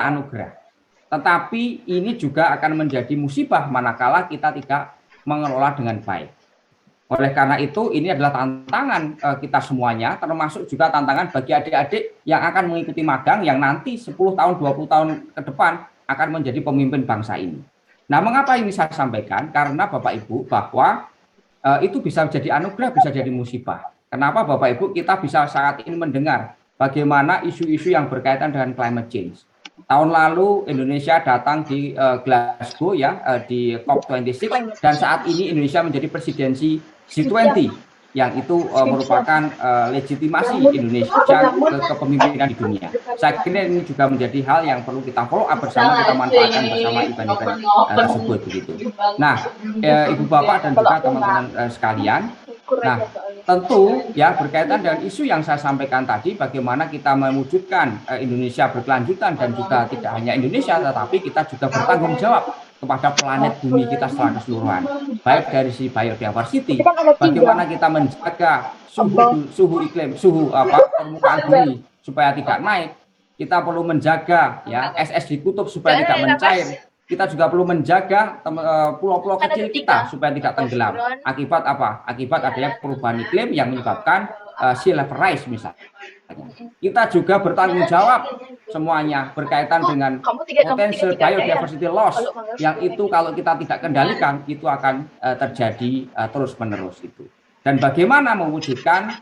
anugerah. Tetapi ini juga akan menjadi musibah manakala kita tidak mengelola dengan baik. Oleh karena itu, ini adalah tantangan kita semuanya, termasuk juga tantangan bagi adik-adik yang akan mengikuti magang, yang nanti 10 tahun, 20 tahun ke depan akan menjadi pemimpin bangsa ini. Nah, mengapa ini saya sampaikan? Karena Bapak Ibu, bahwa itu bisa jadi anugerah, bisa jadi musibah. Kenapa Bapak Ibu kita bisa saat ini mendengar bagaimana isu-isu yang berkaitan dengan climate change. Tahun lalu Indonesia datang di Glasgow ya, di COP26, dan saat ini Indonesia menjadi presidensi G20 yang itu merupakan legitimasi Indonesia ke kepemimpinan di dunia. Saya kira ini juga menjadi hal yang perlu kita follow up bersama, kita manfaatkan bersama event-event tersebut begitu. Nah, Ibu Bapak dan juga teman-teman sekalian, nah tentu ya berkaitan dengan isu yang saya sampaikan tadi, bagaimana kita mewujudkan Indonesia berkelanjutan, dan juga tidak hanya Indonesia tetapi kita juga bertanggung jawab kepada planet bumi kita secara keseluruhan, baik dari sisi biodiversity, bagaimana kita menjaga suhu iklim, permukaan bumi supaya tidak naik. Kita perlu menjaga ya es di kutub supaya tidak mencair. Kita juga perlu menjaga pulau-pulau kecil kita supaya tidak tenggelam. Akibat apa? Akibat adanya perubahan iklim yang menyebabkan sea level rise misalnya. Kita juga bertanggung jawab semuanya berkaitan dengan potensial biodiversity loss yang itu kalau kita tidak kendalikan itu akan terjadi terus-menerus itu. Dan bagaimana mewujudkan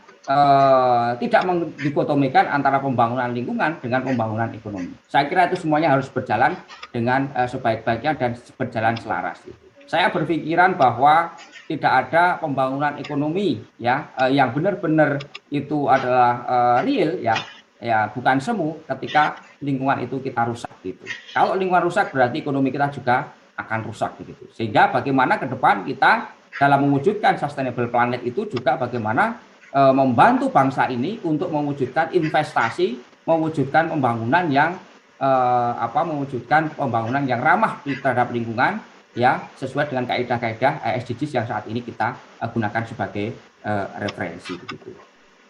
tidak mendikotomikan antara pembangunan lingkungan dengan pembangunan ekonomi. Saya kira itu semuanya harus berjalan dengan sebaik-baiknya dan berjalan selaras. Saya berpikiran bahwa tidak ada pembangunan ekonomi ya yang benar-benar itu adalah real ya bukan semu ketika lingkungan itu kita rusak gitu. Kalau lingkungan rusak berarti ekonomi kita juga akan rusak begitu. Sehingga bagaimana ke depan kita dalam mewujudkan sustainable planet itu juga bagaimana membantu bangsa ini untuk mewujudkan investasi, mewujudkan pembangunan yang mewujudkan pembangunan yang ramah terhadap lingkungan ya sesuai dengan kaidah-kaidah SDGs yang saat ini kita gunakan sebagai referensi begitu.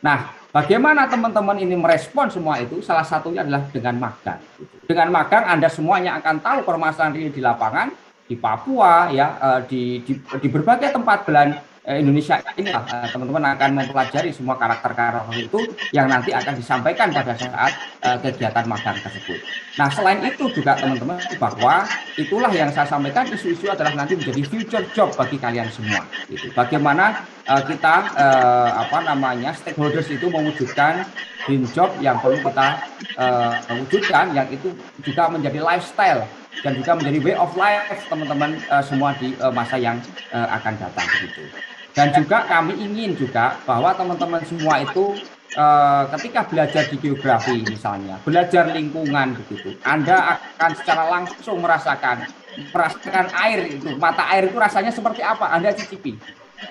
Nah, bagaimana teman-teman ini merespon semua itu? Salah satunya adalah dengan magang. Dengan magang Anda semuanya akan tahu permasalahan ini di lapangan, di Papua ya, di berbagai tempat belahan Indonesia ini teman-teman akan mempelajari semua karakter-karakter itu yang nanti akan disampaikan pada saat kegiatan magang tersebut. Nah, selain itu juga teman-teman bahwa itulah yang saya sampaikan, isu-isu adalah nanti menjadi future job bagi kalian semua. Gitu. Bagaimana kita stakeholders itu mewujudkan green job yang perlu kita wujudkan, yang itu juga menjadi lifestyle dan juga menjadi way of life teman-teman semua di masa yang akan datang begitu. Dan juga kami ingin juga bahwa teman-teman semua itu ketika belajar di geografi misalnya, belajar lingkungan begitu, Anda akan secara langsung merasakan air itu, mata air itu rasanya seperti apa, Anda cicipi.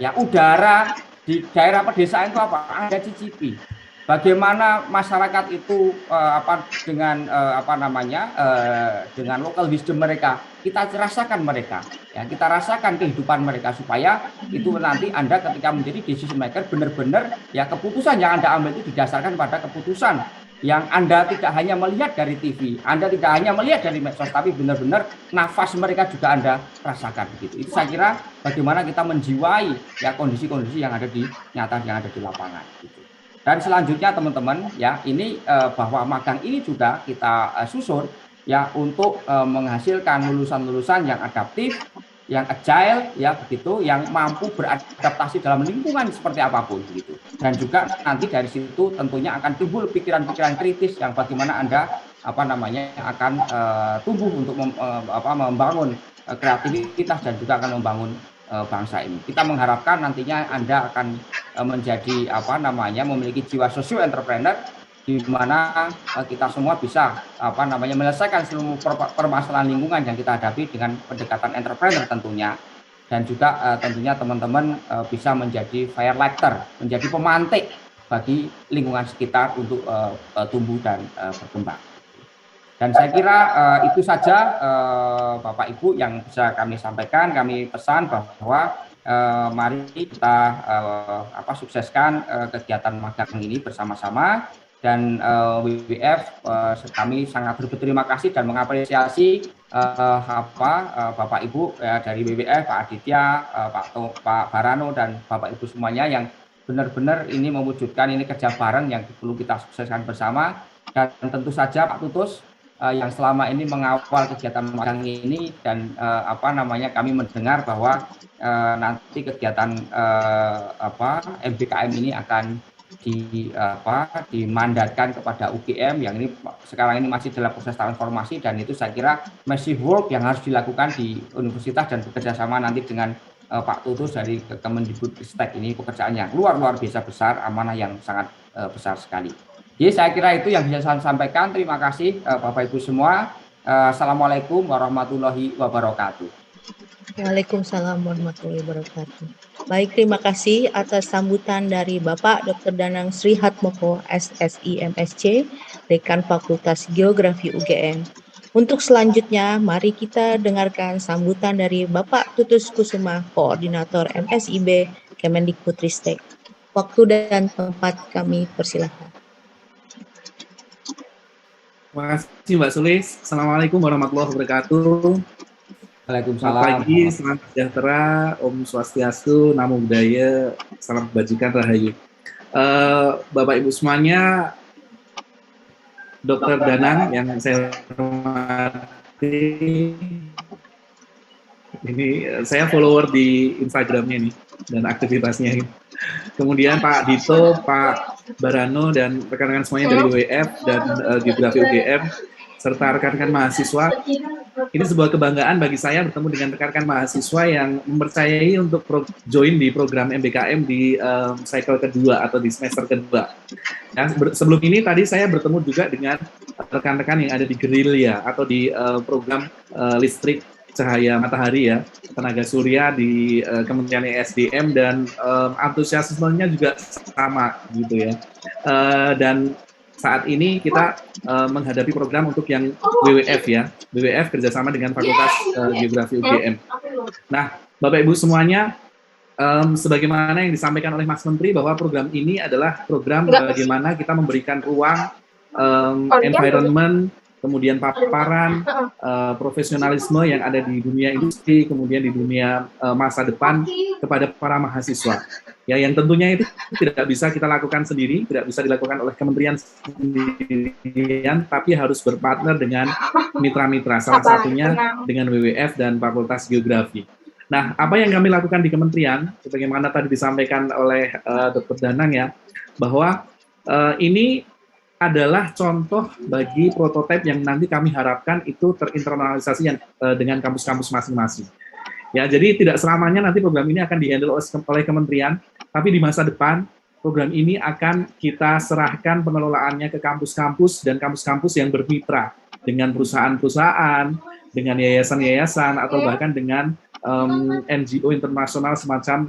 Ya, udara di daerah pedesaan itu apa, Anda cicipi. Bagaimana masyarakat itu dengan local wisdom mereka, kita rasakan mereka, ya kita rasakan kehidupan mereka supaya itu nanti Anda ketika menjadi decision maker benar-benar ya keputusan yang Anda ambil itu didasarkan pada keputusan yang Anda tidak hanya melihat dari TV, Anda tidak hanya melihat dari medsos, tapi benar-benar nafas mereka juga Anda rasakan begitu. Itu saya kira bagaimana kita menjiwai ya kondisi-kondisi yang ada di nyata, yang ada di lapangan gitu. Dan selanjutnya teman-teman ya ini bahwa magang ini juga kita susun ya untuk menghasilkan lulusan-lulusan yang adaptif, yang agile ya begitu, yang mampu beradaptasi dalam lingkungan seperti apapun begitu. Dan juga nanti dari situ tentunya akan timbul pikiran-pikiran kritis yang bagaimana Anda akan tumbuh untuk membangun kreativitas dan juga akan membangun bangsa ini. Kita mengharapkan nantinya Anda akan menjadi memiliki jiwa sosio entrepreneur di mana kita semua bisa menyelesaikan seluruh permasalahan lingkungan yang kita hadapi dengan pendekatan entrepreneur tentunya, dan juga tentunya teman-teman bisa menjadi firelighter, menjadi pemantik bagi lingkungan sekitar untuk tumbuh dan berkembang. Dan saya kira itu saja Bapak Ibu yang bisa kami sampaikan. Kami pesan bahwa mari kita sukseskan kegiatan magang ini bersama-sama. dan WWF kami sangat berterima kasih dan mengapresiasi Bapak Ibu dari WWF, Pak Aditya, Pak Barano dan Bapak Ibu semuanya yang benar-benar ini mewujudkan ini kerja bareng yang perlu kita sukseskan bersama. Dan tentu saja Pak Tutus yang selama ini mengawal kegiatan magang ini dan kami mendengar bahwa nanti kegiatan MBKM ini akan dimandatkan kepada UGM yang ini sekarang ini masih dalam proses transformasi, dan itu saya kira massive work yang harus dilakukan di universitas dan bekerjasama nanti dengan Pak Tutus dari Kemendikbudristek. Ini pekerjaan yang luar biasa besar, amanah yang sangat besar sekali. Jadi saya kira itu yang bisa saya sampaikan. Terima kasih Bapak Ibu semua. Assalamualaikum warahmatullahi wabarakatuh. Waalaikumsalam warahmatullahi wabarakatuh. Baik, terima kasih atas sambutan dari Bapak Dr. Danang Srihatmoko, SSI MSc, Dekan Fakultas Geografi UGM. Untuk selanjutnya, mari kita dengarkan sambutan dari Bapak Tutus Kusuma, Koordinator MSIB Kemendikbudristek. Waktu dan tempat kami persilahkan. Terima kasih Mbak Sulis. Assalamualaikum warahmatullahi wabarakatuh. Waalaikumsalam. Selamat pagi, salam sejahtera, Om Swastiastu, Namo Buddhaya, salam kebajikan, rahayu. Bapak Ibu semuanya, Dr. Danang yang saya hormati, ini saya follower di Instagramnya nih dan aktivitasnya ini. Kemudian Pak Dito, Pak Barano dan rekan-rekan semuanya dari WWF dan Geografi UGM serta rekan-rekan mahasiswa. Ini sebuah kebanggaan bagi saya bertemu dengan rekan-rekan mahasiswa yang mempercayai untuk join di program MBKM di cycle kedua atau di semester kedua. Nah, sebelum ini tadi saya bertemu juga dengan rekan-rekan yang ada di gerilya atau di program listrik cahaya matahari ya, tenaga surya di Kementerian ESDM, dan antusiasmenya juga sama gitu ya. Dan saat ini kita menghadapi program untuk yang WWF ya, WWF kerjasama dengan Fakultas Geografi UGM. Nah, Bapak Ibu semuanya, sebagaimana yang disampaikan oleh Mas Menteri bahwa program ini adalah program bagaimana kita memberikan ruang environment, kemudian paparan, profesionalisme yang ada di dunia industri, kemudian di dunia masa depan kepada para mahasiswa. Ya, yang tentunya itu tidak bisa kita lakukan sendiri, tidak bisa dilakukan oleh kementerian sendirian, tapi harus berpartner dengan mitra-mitra, salah satunya dengan WWF dan Fakultas Geografi. Nah, apa yang kami lakukan di kementerian, sebagaimana tadi disampaikan oleh Dr. Danang ya, bahwa ini adalah contoh bagi prototipe yang nanti kami harapkan itu terinternalisasi dengan kampus-kampus masing-masing. Ya, jadi tidak selamanya nanti program ini akan dihandle oleh kementerian, tapi di masa depan program ini akan kita serahkan pengelolaannya ke kampus-kampus dan kampus-kampus yang bermitra dengan perusahaan-perusahaan, dengan yayasan-yayasan, atau bahkan dengan NGO internasional semacam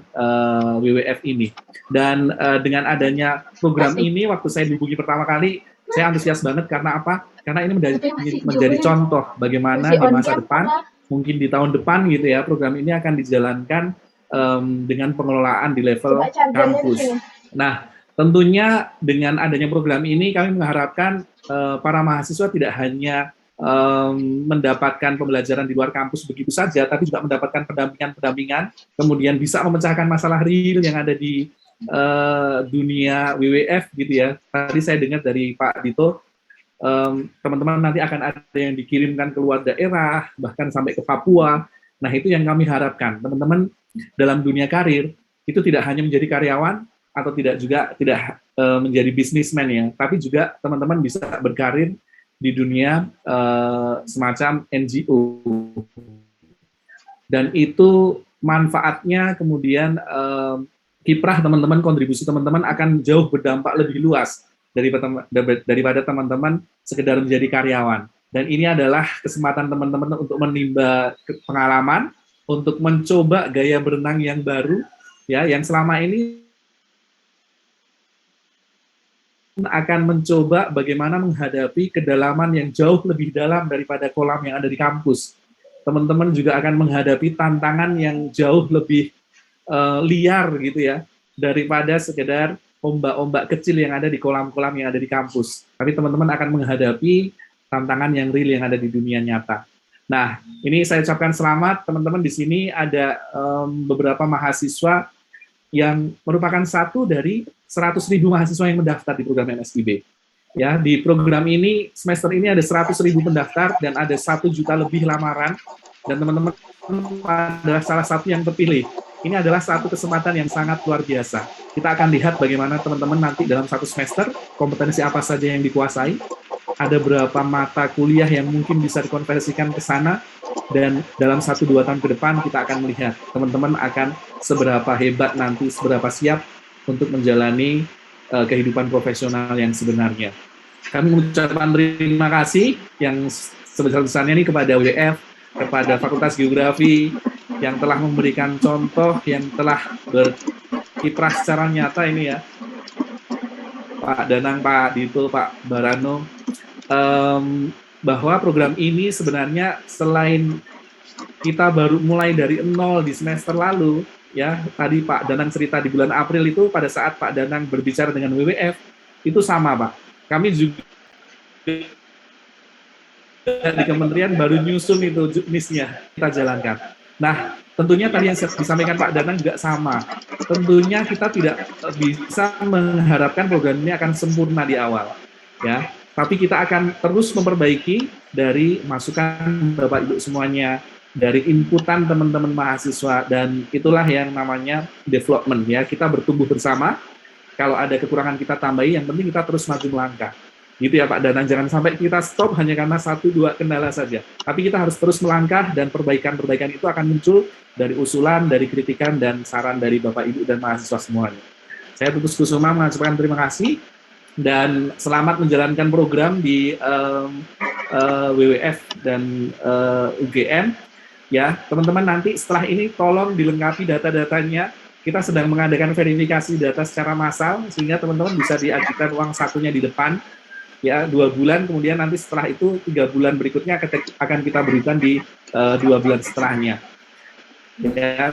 WWF ini. Dan dengan adanya program ini, waktu saya dihubungi pertama kali, saya antusias banget. Karena apa? Karena ini menjadi contoh bagaimana di masa depan, mungkin di tahun depan gitu ya, program ini akan dijalankan dengan pengelolaan di level kampus. Nah, tentunya dengan adanya program ini kami mengharapkan para mahasiswa tidak hanya mendapatkan pembelajaran di luar kampus begitu saja, tapi juga mendapatkan pendampingan, kemudian bisa memecahkan masalah real yang ada di dunia WWF gitu ya. Tadi saya dengar dari Pak Dito, teman-teman nanti akan ada yang dikirimkan ke luar daerah, bahkan sampai ke Papua. Nah, itu yang kami harapkan. Teman-teman dalam dunia karir, itu tidak hanya menjadi karyawan, atau tidak menjadi bisnismen ya, tapi juga teman-teman bisa berkarir di dunia semacam NGO. Dan itu manfaatnya kemudian kiprah teman-teman, kontribusi teman-teman akan jauh berdampak lebih luas daripada teman-teman sekedar menjadi karyawan. Dan ini adalah kesempatan teman-teman untuk menimba pengalaman, untuk mencoba gaya berenang yang baru, ya, yang selama ini akan mencoba bagaimana menghadapi kedalaman yang jauh lebih dalam daripada kolam yang ada di kampus. Teman-teman juga akan menghadapi tantangan yang jauh lebih liar gitu ya, daripada sekedar ombak-ombak kecil yang ada di kolam-kolam yang ada di kampus. Tapi teman-teman akan menghadapi tantangan yang real yang ada di dunia nyata. Nah, ini saya ucapkan selamat teman-teman. Di sini ada beberapa mahasiswa yang merupakan satu dari 100.000 mahasiswa yang mendaftar di program MSIB. Ya, di program ini semester ini ada 100.000 pendaftar dan ada 1 juta lebih lamaran, dan teman-teman adalah salah satu yang terpilih. Ini adalah satu kesempatan yang sangat luar biasa. Kita akan lihat bagaimana teman-teman nanti dalam 1 semester kompetensi apa saja yang dikuasai, ada berapa mata kuliah yang mungkin bisa dikonversikan ke sana, dan dalam 1-2 tahun ke depan kita akan melihat teman-teman akan seberapa hebat nanti, seberapa siap untuk menjalani kehidupan profesional yang sebenarnya. Kami mengucapkan terima kasih yang sebesar-besarnya ini kepada WF, kepada Fakultas Geografi yang telah memberikan contoh, yang telah berkiprah secara nyata ini ya, Pak Danang, Pak Dito, Pak Barano, bahwa program ini sebenarnya selain kita baru mulai dari nol di semester lalu, ya tadi Pak Danang cerita di bulan April itu pada saat Pak Danang berbicara dengan WWF itu sama Pak. Kami juga di kementerian baru nyusun itu jenisnya kita jalankan. Nah, tentunya tadi yang disampaikan Pak Danang juga sama. Tentunya kita tidak bisa mengharapkan program ini akan sempurna di awal, ya. Tapi kita akan terus memperbaiki dari masukan Bapak Ibu semuanya, dari inputan teman-teman mahasiswa, dan itulah yang namanya development ya. Kita bertumbuh bersama. Kalau ada kekurangan kita tambahi, yang penting kita terus maju melangkah. Gitu ya Pak Danang, jangan sampai kita stop hanya karena 1-2 kendala saja. Tapi kita harus terus melangkah, dan perbaikan-perbaikan itu akan muncul dari usulan, dari kritikan, dan saran dari Bapak Ibu dan mahasiswa semuanya. Saya Tutus Kusuma mengucapkan terima kasih, dan selamat menjalankan program di WWF dan UGM. Ya, teman-teman nanti setelah ini tolong dilengkapi data-datanya. Kita sedang mengadakan verifikasi data secara massal, sehingga teman-teman bisa diajukan uang sakunya di depan. Ya, 2 bulan, kemudian nanti setelah itu 3 bulan berikutnya akan kita berikan di 2 bulan setelahnya. Ya,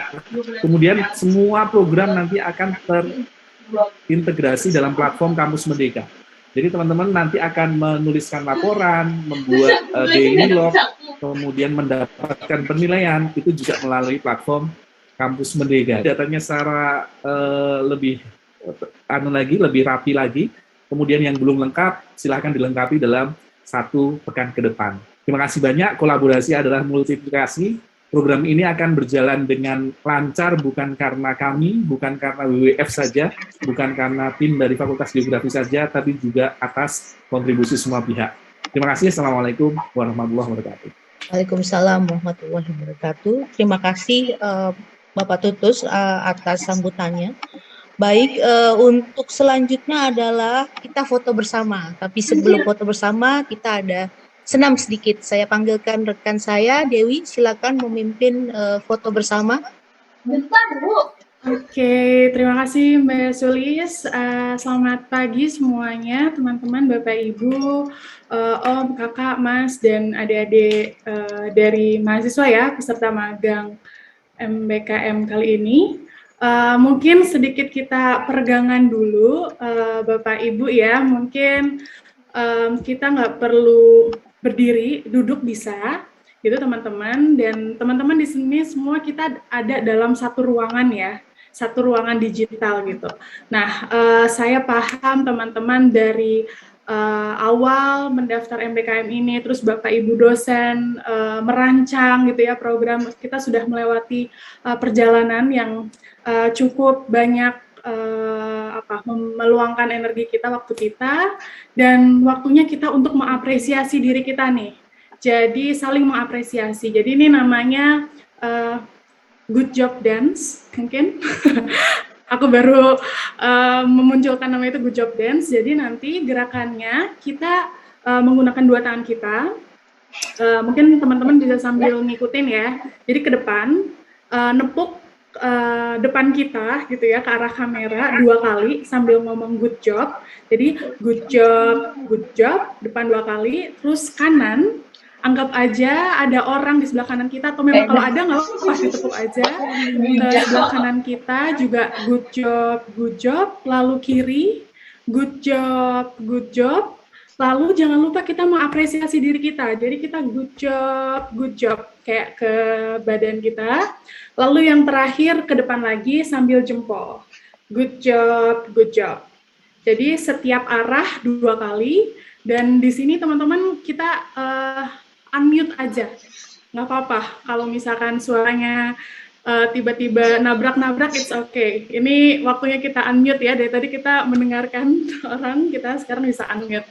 kemudian semua program nanti akan terintegrasi dalam platform Kampus Merdeka. Jadi teman-teman nanti akan menuliskan laporan, membuat daily log, kemudian mendapatkan penilaian, itu juga melalui platform Kampus Merdeka. Datanya secara lebih lebih rapi lagi. Kemudian yang belum lengkap, silahkan dilengkapi dalam 1 pekan ke depan. Terima kasih banyak, kolaborasi adalah multiplikasi. Program ini akan berjalan dengan lancar, bukan karena kami, bukan karena WWF saja, bukan karena tim dari Fakultas Geografi saja, tapi juga atas kontribusi semua pihak. Terima kasih, Assalamualaikum warahmatullahi wabarakatuh. Waalaikumsalam warahmatullahi wabarakatuh. Terima kasih Bapak Tutus atas sambutannya. Baik, untuk selanjutnya adalah kita foto bersama. Tapi sebelum foto bersama, kita ada senam sedikit. Saya panggilkan rekan saya, Dewi, silakan memimpin foto bersama. Bentar, Bu. Oke, terima kasih Mbak Sulis. Selamat pagi semuanya, teman-teman, Bapak, Ibu, Om, Kakak, Mas, dan adik-adik dari mahasiswa ya, peserta magang MBKM kali ini. Mungkin sedikit kita peregangan dulu, Bapak Ibu ya. Mungkin kita nggak perlu berdiri, duduk bisa, gitu teman-teman. Dan teman-teman di sini semua kita ada dalam satu ruangan ya, satu ruangan digital gitu. Nah, saya paham teman-teman dari awal mendaftar MBKM ini, terus Bapak Ibu dosen merancang gitu ya program, kita sudah melewati perjalanan yang cukup banyak meluangkan energi kita, waktu kita, dan waktunya kita untuk mengapresiasi diri kita nih. Jadi saling mengapresiasi. Jadi ini namanya good job dance mungkin. Aku baru memunculkan nama itu good job dance. Jadi nanti gerakannya kita menggunakan 2 tangan kita. Mungkin teman-teman bisa sambil ngikutin ya. Jadi ke depan nepuk depan kita gitu ya, ke arah kamera 2 kali sambil ngomong good job. Jadi good job, depan 2 kali, terus kanan anggap aja ada orang di sebelah kanan kita, atau memang kalau ada nggak apa-apa, ditepuk aja. Ke sebelah kanan kita juga good job, lalu kiri, good job. Lalu jangan lupa kita mengapresiasi diri kita. Jadi kita good job kayak ke badan kita. Lalu yang terakhir ke depan lagi sambil jempol. Good job. Jadi setiap arah 2 kali. Dan di sini teman-teman kita unmute aja. Nggak apa-apa kalau misalkan suaranya tiba-tiba nabrak-nabrak, it's okay. Ini waktunya kita unmute ya. Dari tadi kita mendengarkan orang, kita sekarang bisa unmute.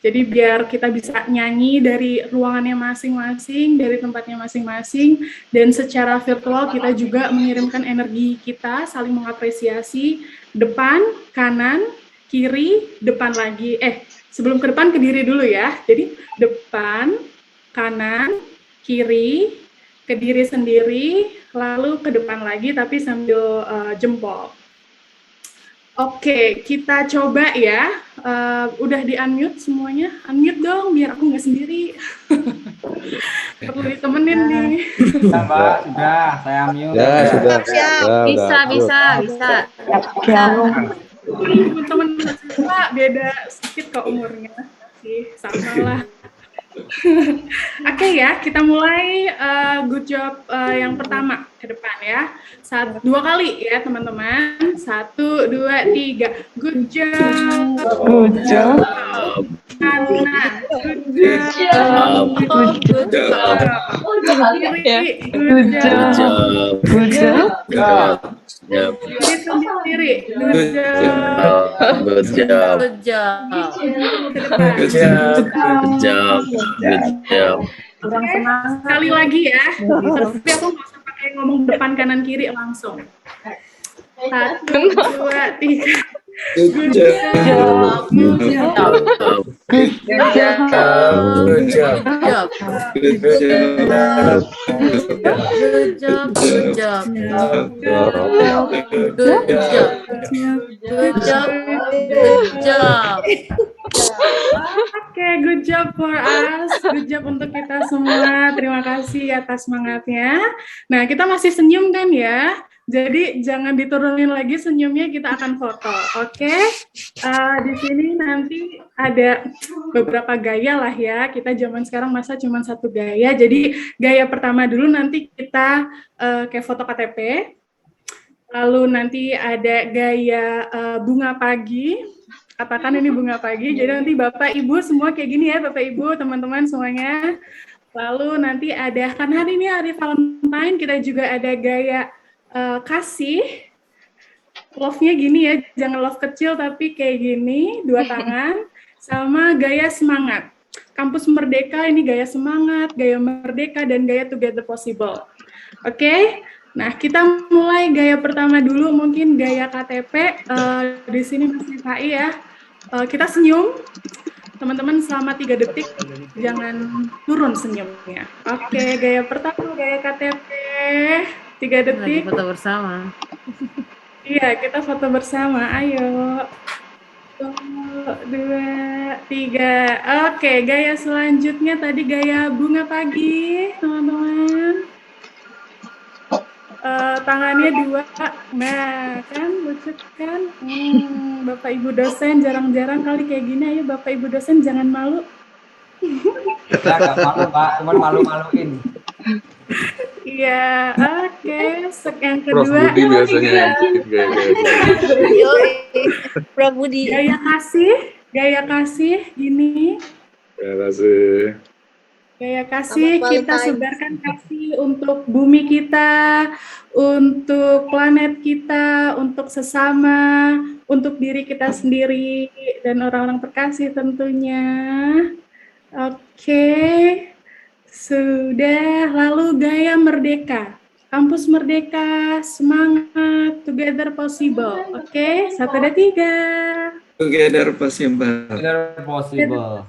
Jadi biar kita bisa nyanyi dari ruangannya masing-masing, dari tempatnya masing-masing, dan secara virtual kita juga mengirimkan energi kita, saling mengapresiasi depan, kanan, kiri, depan lagi. Sebelum ke depan, ke diri dulu ya. Jadi depan, kanan, kiri, ke diri sendiri, lalu ke depan lagi tapi sambil jempol. Oke, kita coba ya. Udah di-unmute semuanya? Unmute dong, biar aku nggak sendiri. Perlu ditemenin nih. Sudah, Mbak. Sudah, saya mute. Ya, sudah. Bisa. Teman-teman semua beda sedikit kok umurnya. Sih, sama lah. Oke ya, kita mulai good job yang pertama ke depan ya. 2 kali ya teman-teman. 1, 2, 3. Good job. Good job. Kanan. Good job. Good job. Kiri. Good job. Good job. Kiri sendiri. Good job. Good job. Ke depan. Good job. Kurang semangat. Sekali lagi ya. Tapi aku nggak usah pakai ngomong depan kanan kiri langsung. 1, 2, 3. Good job. Oke, good job for us. Good job untuk kita semua. Terima kasih atas semangatnya. Nah, kita masih senyum kan ya? Jadi jangan diturunin lagi senyumnya, kita akan foto. Oke? Di sini nanti ada beberapa gaya lah ya. Kita zaman sekarang masa cuma 1 gaya. Jadi gaya pertama dulu nanti kita kayak foto KTP. Lalu nanti ada gaya bunga pagi. Katakan ini bunga pagi. Jadi nanti Bapak Ibu semua kayak gini ya, Bapak Ibu, teman-teman semuanya. Lalu nanti ada, kan hari ini hari Valentine, kita juga ada gaya kasih, love-nya gini ya, jangan love kecil tapi kayak gini, 2 tangan, sama gaya semangat. Kampus Merdeka ini gaya semangat, gaya merdeka, dan gaya together possible. Oke? Nah, kita mulai gaya pertama dulu, mungkin gaya KTP, di sini masih KI ya. Kita senyum, teman-teman selama 3 detik, jangan turun senyumnya. Oke, gaya pertama, gaya KTP. 3 detik. Foto bersama. Iya, kita foto bersama. Ayo. 1, 2, 3. Oke, gaya selanjutnya tadi gaya bunga pagi, teman-teman. Tangannya 2. Nah, kan lucu kan? Bapak Ibu dosen jarang-jarang kali kayak gini. Ayo Bapak Ibu dosen jangan malu. Saya nggak malu, Pak. Cuma malu-maluin. Iya, oke. Yang Prof. kedua, Budi biasanya Prof. Budi. gaya kasih, gini. Terima kasih. Gaya kasih, Selamat kita Valentine. sebarkan kasih untuk bumi kita, untuk planet kita, untuk sesama, untuk diri kita sendiri, dan orang-orang terkasih tentunya. Oke. Sudah, lalu gaya merdeka. Kampus Merdeka, semangat, together possible. Oke, 1, 2, 3. Together possible. Together possible.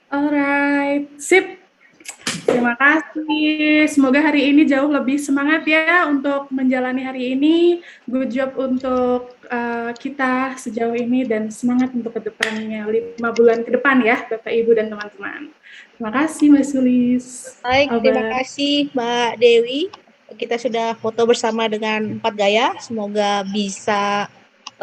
Alright, sip. Terima terima kasih. Semoga hari ini jauh lebih semangat ya untuk menjalani hari ini. Good job untuk kita sejauh ini dan semangat untuk kedepannya 5 bulan ke depan ya, Bapak Ibu dan teman-teman. Terima kasih Mbak Sulis. Baik, terima Albert. kasih Mbak Dewi. Kita sudah foto bersama dengan 4 gaya. Semoga bisa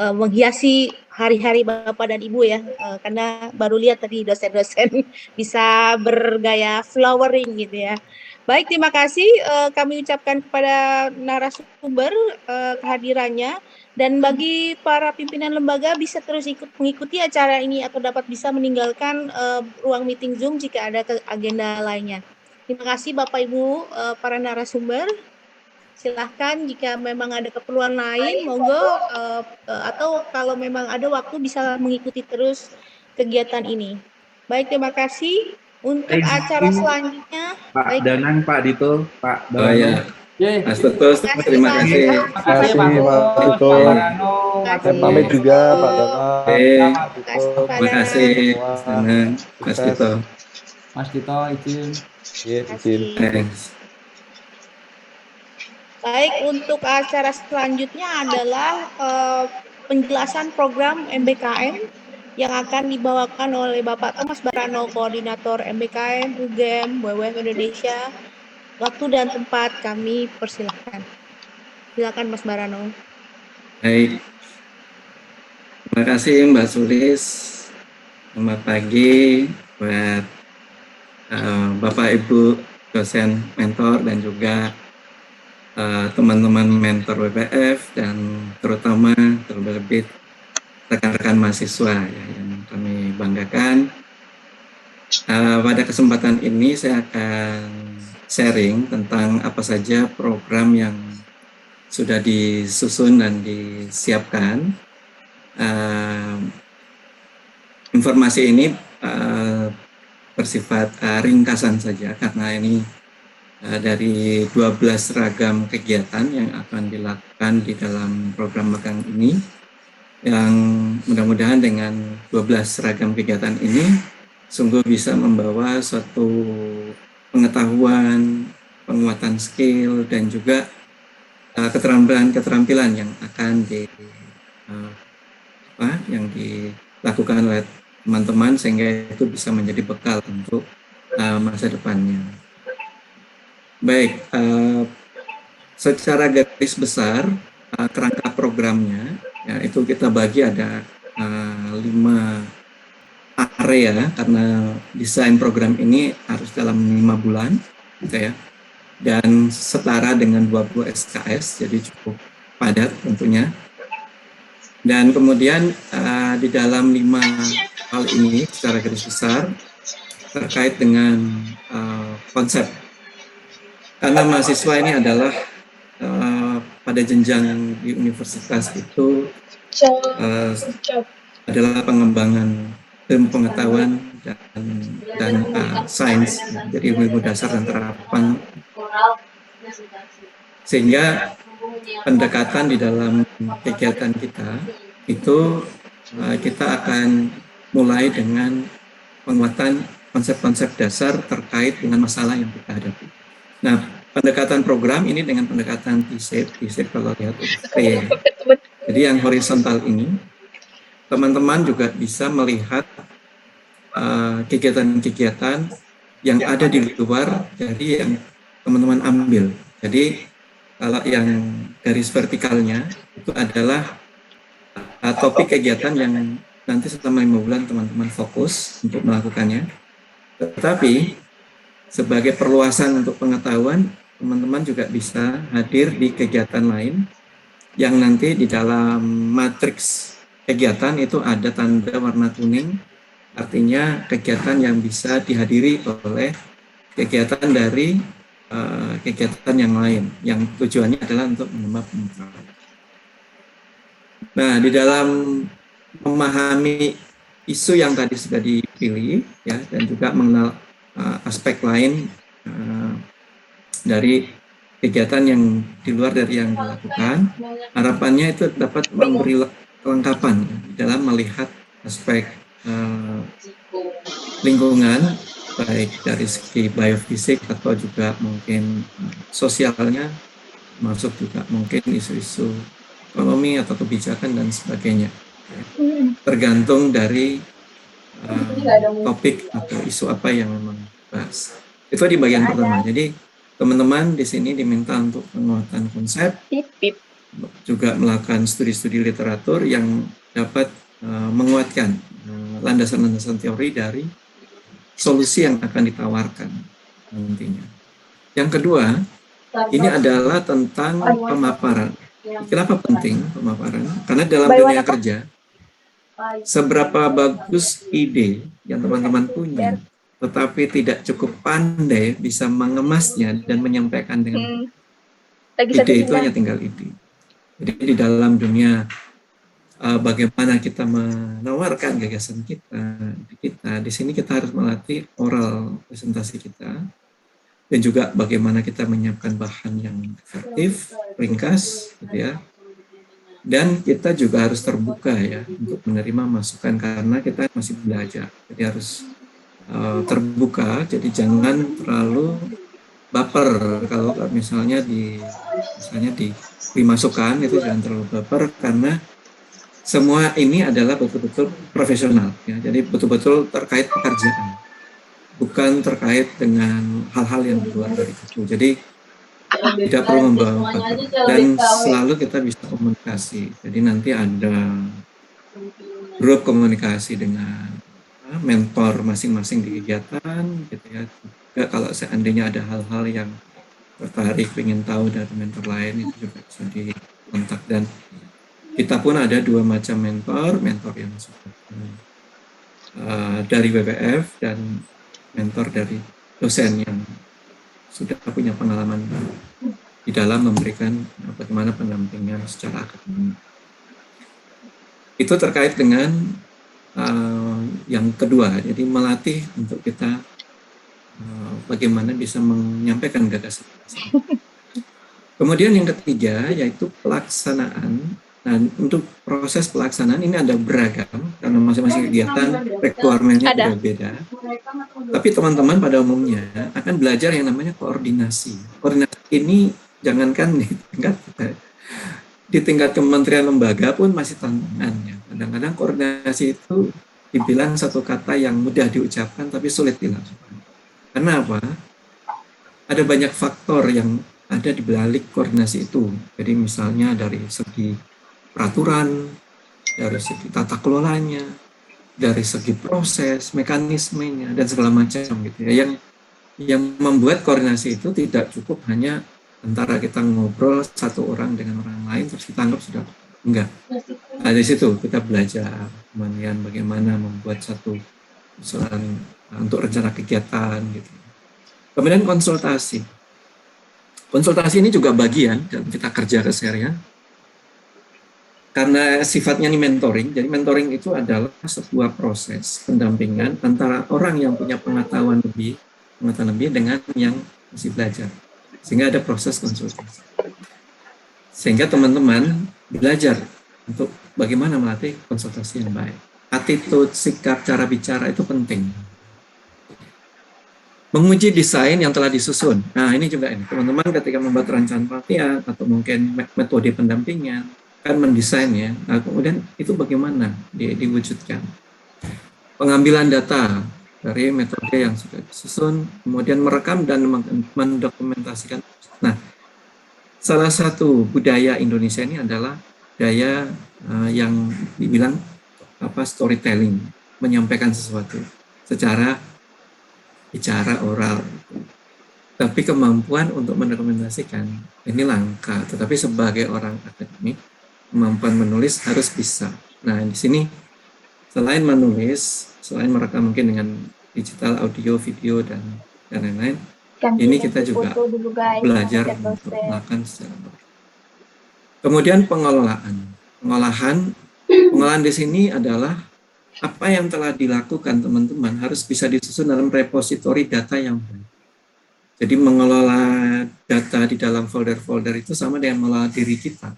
menghiasi hari-hari Bapak dan Ibu ya. Karena baru lihat tadi dosen-dosen bisa bergaya flowering gitu ya. Baik, terima kasih. Kami ucapkan kepada narasumber kehadirannya. Dan bagi para pimpinan lembaga bisa terus mengikuti acara ini atau dapat bisa meninggalkan ruang meeting Zoom jika ada agenda lainnya. Terima kasih Bapak Ibu para narasumber. Silahkan jika memang ada keperluan lain, monggo atau kalau memang ada waktu bisa mengikuti terus kegiatan ini. Baik, terima kasih. Untuk acara selanjutnya, Pak baik. Danang, Pak Dito, Pak Oh ya, Yeay. Mas Tutus, terima kasih. Terima kasih Pak Tutus, Pak Barano, Mas Saya pamit Adi. juga Pak Danang. Terima kasih, Mas Danang, Mas Dito. Mas Dito, izin. Iya, izin. Thanks. Baik, untuk acara selanjutnya adalah penjelasan program MBKM yang akan dibawakan oleh Bapak Thomas Barano, Koordinator MBKM, UGM, WWF Indonesia. Waktu dan tempat kami persilahkan. Silakan Mas Barano. Baik. Terima kasih Mbak Sulis. Selamat pagi buat Bapak Ibu dosen mentor dan juga teman-teman mentor WPF dan terutama terlebih rekan-rekan mahasiswa ya, yang kami banggakan. Pada kesempatan ini saya akan sharing tentang apa saja program yang sudah disusun dan disiapkan. Informasi ini bersifat ringkasan saja karena ini dari 12 ragam kegiatan yang akan dilakukan di dalam program magang ini, yang mudah-mudahan dengan 12 ragam kegiatan ini sungguh bisa membawa suatu pengetahuan, penguatan skill, dan juga keterampilan yang akan yang dilakukan oleh teman-teman sehingga itu bisa menjadi bekal untuk masa depannya. Baik, secara garis besar kerangka programnya ya, itu kita bagi ada 5 area karena desain program ini harus dalam 5 bulan gitu ya, dan setara dengan 20 SKS, jadi cukup padat tentunya. Dan kemudian di dalam 5 hal ini secara garis besar terkait dengan konsep, karena mahasiswa ini adalah pada jenjang di universitas itu adalah pengembangan ilmu pengetahuan dan sains, jadi ilmu dasar dan terapan, sehingga pendekatan di dalam kegiatan kita itu kita akan mulai dengan penguatan konsep-konsep dasar terkait dengan masalah yang kita hadapi. Nah, pendekatan program ini dengan pendekatan T-shape kalau lihat jadi yang horizontal ini teman-teman juga bisa melihat kegiatan-kegiatan yang ada di luar dari yang teman-teman ambil. Jadi kalau yang garis vertikalnya itu adalah topik kegiatan yang nanti selama 5 bulan teman-teman fokus untuk melakukannya. Tetapi sebagai perluasan untuk pengetahuan, teman-teman juga bisa hadir di kegiatan lain yang nanti di dalam matriks kegiatan itu ada tanda warna kuning, artinya kegiatan yang bisa dihadiri oleh kegiatan dari kegiatan yang lain, yang tujuannya adalah untuk menambah pengetahuan. Nah, di dalam memahami isu yang tadi sudah dipilih, ya, dan juga mengenal aspek lain dari kegiatan yang di luar dari yang dilakukan, harapannya itu dapat memberi kelengkapan dalam melihat aspek lingkungan, baik dari segi biofisik atau juga mungkin sosialnya, masuk juga mungkin isu-isu ekonomi atau kebijakan dan sebagainya. Tergantung dari topik atau isu apa yang memang dibahas. Itu di bagian pertama. Jadi teman-teman di sini diminta untuk penguatan konsep, juga melakukan studi-studi literatur yang dapat menguatkan landasan-landasan teori dari solusi yang akan ditawarkan nantinya. Yang kedua, ini adalah tentang pemaparan. Kenapa penting pemaparan? Karena dalam dunia kerja, seberapa bagus ide yang teman-teman punya, tetapi tidak cukup pandai bisa mengemasnya dan menyampaikan dengan ide itu hanya tinggal ide. Jadi di dalam dunia bagaimana kita menawarkan gagasan kita di sini kita harus melatih oral presentasi kita, dan juga bagaimana kita menyiapkan bahan yang efektif, ringkas, gitu ya. Dan kita juga harus terbuka ya untuk menerima masukan karena kita masih belajar. Jadi harus terbuka. Jadi jangan terlalu baper kalau misalnya dimasukkan itu jangan terlalu baper karena semua ini adalah betul-betul profesional ya. Jadi betul-betul terkait pekerjaan. Bukan terkait dengan hal-hal yang di luar dari itu. Jadi tidak perlu membawa baper dan selalu kita bisa komunikasi. Jadi nanti ada grup komunikasi dengan mentor masing-masing di kegiatan, gitu ya. Juga kalau seandainya ada hal-hal yang tertarik, ingin tahu dari mentor lain itu juga bisa dikontak. Dan kita pun ada 2 macam mentor yang sudah dari WWF dan mentor dari dosen yang sudah punya pengalaman di dalam memberikan bagaimana pendampingan secara akademik. Itu terkait dengan yang kedua, jadi melatih untuk kita bagaimana bisa menyampaikan gagasan. Kemudian yang ketiga yaitu pelaksanaan. Nah, untuk proses pelaksanaan ini ada beragam karena masing-masing kegiatan requirement-nya berbeda. Tapi teman-teman pada umumnya akan belajar yang namanya koordinasi. Koordinasi ini jangankan di tingkat kementerian lembaga pun masih tantangannya. Kadang-kadang koordinasi itu dibilang satu kata yang mudah diucapkan tapi sulit dilakukan. Karena apa? Ada banyak faktor yang ada di balik koordinasi itu. Jadi misalnya dari segi peraturan, dari segi tata kelolanya, dari segi proses, mekanismenya, dan segala macam gitu ya. Yang membuat koordinasi itu tidak cukup hanya antara kita ngobrol satu orang dengan orang lain terus kita anggap sudah enggak. Nah, dari situ kita belajar kemudian bagaimana membuat satu usulan untuk rencana kegiatan gitu. Kemudian konsultasi. Konsultasi ini juga bagian dalam kita kerja keseharian. Karena sifatnya ini mentoring, jadi mentoring itu adalah sebuah proses pendampingan antara orang yang punya pengetahuan lebih dengan yang masih belajar. Sehingga ada proses konsultasi. Sehingga teman-teman belajar untuk bagaimana melatih konsultasi yang baik. Attitude, sikap, cara bicara itu penting. Menguji desain yang telah disusun. Nah, ini juga ini. Teman-teman ketika membuat rancangan pelatihan atau mungkin metode pendampingan, kan mendesain ya. Nah, kemudian itu bagaimana diwujudkan. Pengambilan data dari metode yang sudah disusun, kemudian merekam dan mendokumentasikan. Nah, salah satu budaya Indonesia ini adalah budaya yang dibilang storytelling, menyampaikan sesuatu secara bicara oral. Tapi kemampuan untuk mendokumentasikan ini langka. Tetapi sebagai orang akademik, kemampuan menulis harus bisa. Nah, di sini selain menulis, selain merekam mungkin dengan digital, audio, video, dan lain-lain, ini kita juga belajar untuk melakukan secara baik. Kemudian pengolahan di sini adalah apa yang telah dilakukan teman-teman harus bisa disusun dalam repositori data yang baik. Jadi mengelola data di dalam folder-folder itu sama dengan mengelola diri kita.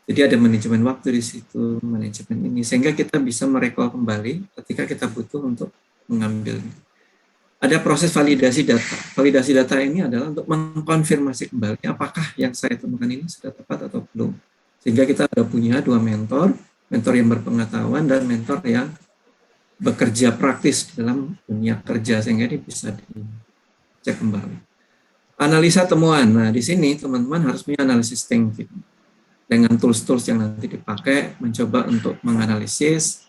Jadi ada manajemen waktu di situ, manajemen ini, sehingga kita bisa merecall kembali ketika kita butuh untuk mengambilnya. ada proses validasi data. Validasi data ini adalah untuk mengkonfirmasi kembali apakah yang saya temukan ini sudah tepat atau belum. Sehingga kita ada punya 2 mentor yang berpengetahuan dan mentor yang bekerja praktis dalam dunia kerja, sehingga ini bisa dicek kembali. Analisa temuan. Nah, di sini teman-teman harus punya analisis thinking dengan tools-tools yang nanti dipakai mencoba untuk menganalisis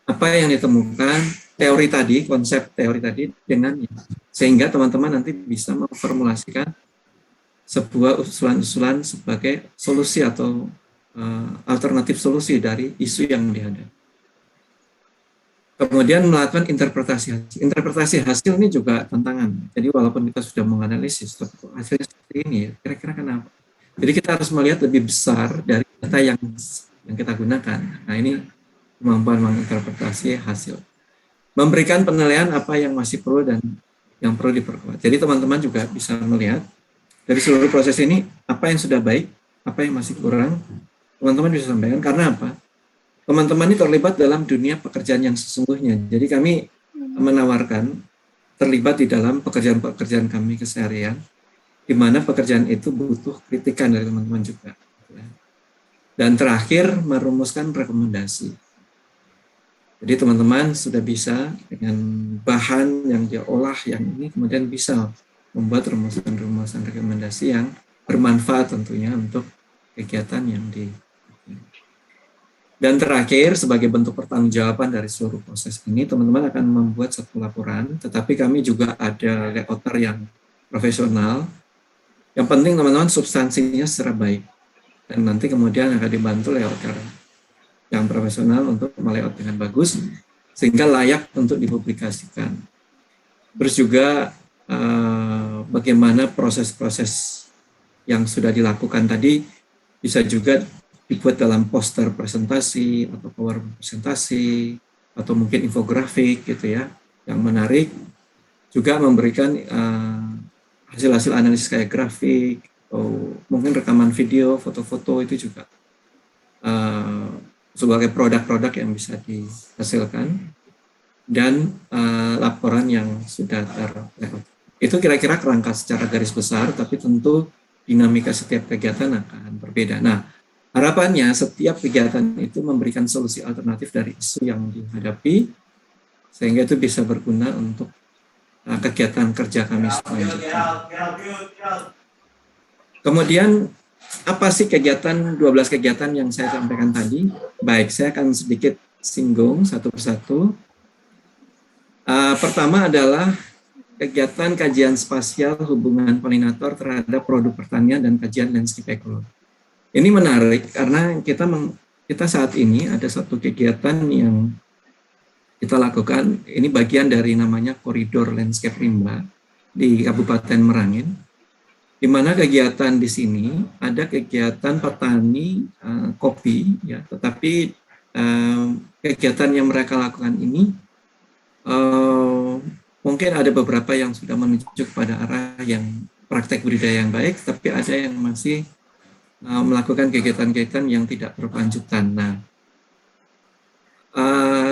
apa yang ditemukan, teori tadi, konsep teori tadi dengan sehingga teman-teman nanti bisa memformulasikan sebuah usulan-usulan sebagai solusi atau alternatif solusi dari isu yang dihadapi. Kemudian melakukan interpretasi hasil. Interpretasi hasil ini juga tantangan. Jadi walaupun kita sudah menganalisis, hasilnya seperti ini, kira-kira kenapa? Jadi kita harus melihat lebih besar dari data yang kita gunakan. Nah, ini kemampuan menginterpretasi hasil. Memberikan penilaian apa yang masih perlu dan yang perlu diperkuat. Jadi teman-teman juga bisa melihat dari seluruh proses ini, apa yang sudah baik, apa yang masih kurang, teman-teman bisa sampaikan. Karena apa? Teman-teman ini terlibat dalam dunia pekerjaan yang sesungguhnya. Jadi kami menawarkan terlibat di dalam pekerjaan-pekerjaan kami keseharian, di mana pekerjaan itu butuh kritikan dari teman-teman juga. Dan terakhir, merumuskan rekomendasi. Jadi teman-teman sudah bisa dengan bahan yang dia olah yang ini kemudian bisa membuat rumusan-rumusan rekomendasi yang bermanfaat tentunya untuk kegiatan yang di. Dan terakhir, sebagai bentuk pertanggungjawaban dari seluruh proses ini, teman-teman akan membuat satu laporan, tetapi kami juga ada layouter yang profesional. Yang penting teman-teman substansinya secara baik. Dan nanti kemudian akan dibantu layouter yang profesional untuk melayout dengan bagus, sehingga layak untuk dipublikasikan. Terus juga bagaimana proses-proses yang sudah dilakukan tadi bisa juga dibuat dalam poster presentasi atau PowerPoint presentasi atau mungkin infografik gitu ya, yang menarik, juga memberikan hasil-hasil analisis kayak grafik atau mungkin rekaman video, foto-foto itu juga sebagai produk-produk yang bisa dihasilkan dan laporan yang sudah terlewat. Itu kira-kira kerangka secara garis besar, tapi tentu dinamika setiap kegiatan akan berbeda. Nah, harapannya setiap kegiatan itu memberikan solusi alternatif dari isu yang dihadapi, sehingga itu bisa berguna untuk kegiatan kerja kami selanjutnya. Kemudian, apa sih kegiatan, 12 kegiatan yang saya sampaikan tadi? Baik, saya akan sedikit singgung satu persatu. Pertama adalah kegiatan kajian spasial hubungan polinator terhadap produk pertanian dan kajian landscape ekologi. Ini menarik karena kita saat ini ada satu kegiatan yang kita lakukan, ini bagian dari namanya Koridor Landscape Rimba di Kabupaten Merangin, di mana kegiatan di sini ada kegiatan petani kopi, ya, tetapi kegiatan yang mereka lakukan ini mungkin ada beberapa yang sudah menuju pada arah yang praktek budidaya yang baik, tapi ada yang masih melakukan kegiatan-kegiatan yang tidak berkelanjutan. Nah,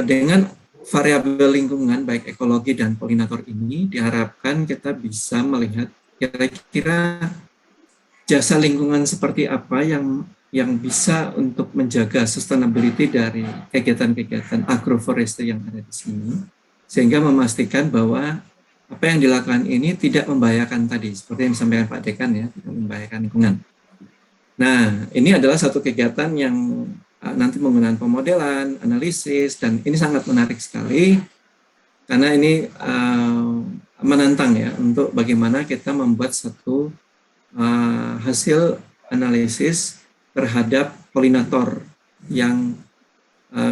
dengan variabel lingkungan baik ekologi dan polinator ini diharapkan kita bisa melihat kira-kira jasa lingkungan seperti apa yang bisa untuk menjaga sustainability dari kegiatan-kegiatan agroforestry yang ada di sini, sehingga memastikan bahwa apa yang dilakukan ini tidak membahayakan tadi, seperti yang disampaikan Pak Dekan ya, tidak membahayakan lingkungan. Nah, ini adalah satu kegiatan yang nanti menggunakan pemodelan, analisis, dan ini sangat menarik sekali, karena ini menantang ya, untuk bagaimana kita membuat satu hasil analisis terhadap polinator yang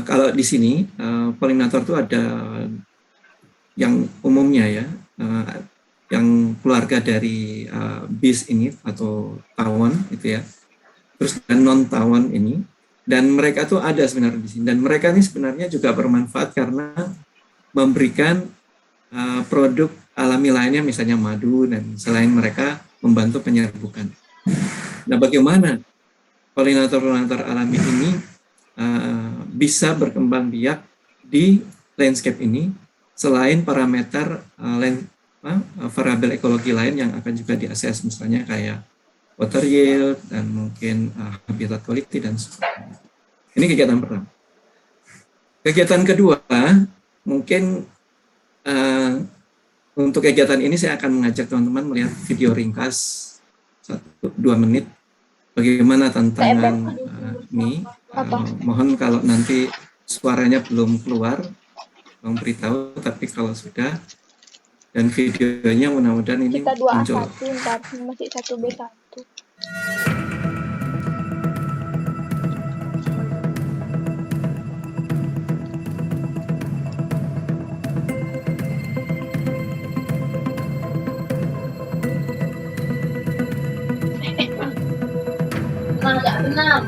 kalau di sini polinator itu ada yang umumnya ya, yang keluarga dari bees ini atau tawon itu ya, terus dan non tawon ini, dan mereka tuh ada sebenarnya di sini, dan mereka ini sebenarnya juga bermanfaat karena memberikan produk alami lainnya, misalnya madu, dan selain mereka membantu penyerbukan. Nah, bagaimana polinator-polinator alami ini bisa berkembang biak di landscape ini selain parameter variabel ekologi lain yang akan juga diakses, misalnya kayak water yield dan mungkin habitat quality dan sebagainya. Ini kegiatan pertama. Kegiatan kedua, mungkin untuk kegiatan ini saya akan mengajak teman-teman melihat video ringkas 1-2 menit bagaimana tantangan ini. Mohon kalau nanti suaranya belum keluar, tolong beritahu, tapi kalau sudah, dan videonya mudah-mudahan ini kita 2A1, muncul. ntar masih 1B1. Enam.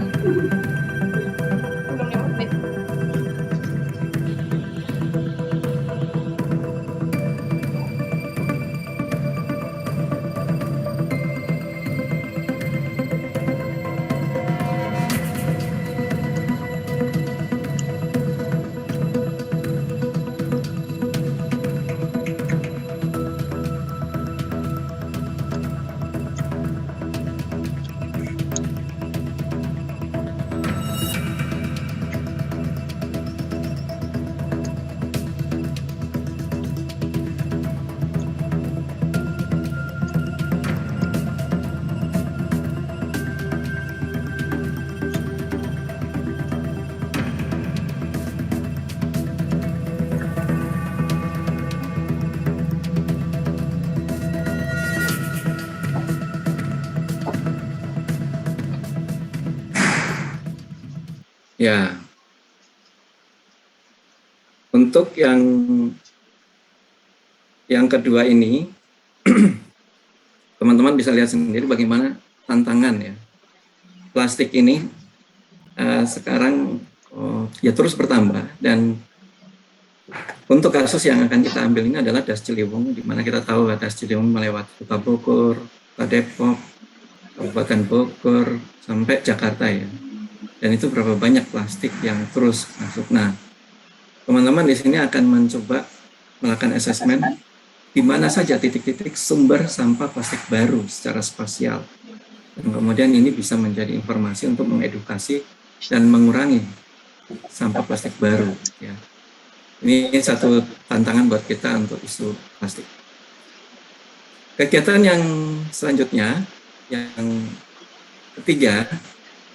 Ya, untuk yang kedua ini, teman-teman bisa lihat sendiri bagaimana tantangan ya. Plastik ini sekarang ya terus bertambah, dan untuk kasus yang akan kita ambil ini adalah Das Ciliwung, di mana kita tahu Das Ciliwung melewati Kota Bogor, Kota Depok, Kabupaten Bogor, sampai Jakarta ya. Dan itu berapa banyak plastik yang terus masuk. Nah, teman-teman di sini akan mencoba melakukan asesmen di mana saja titik-titik sumber sampah plastik baru secara spasial. Dan kemudian ini bisa menjadi informasi untuk mengedukasi dan mengurangi sampah plastik baru. Ya. Ini satu tantangan buat kita untuk isu plastik. Kegiatan yang selanjutnya, yang ketiga,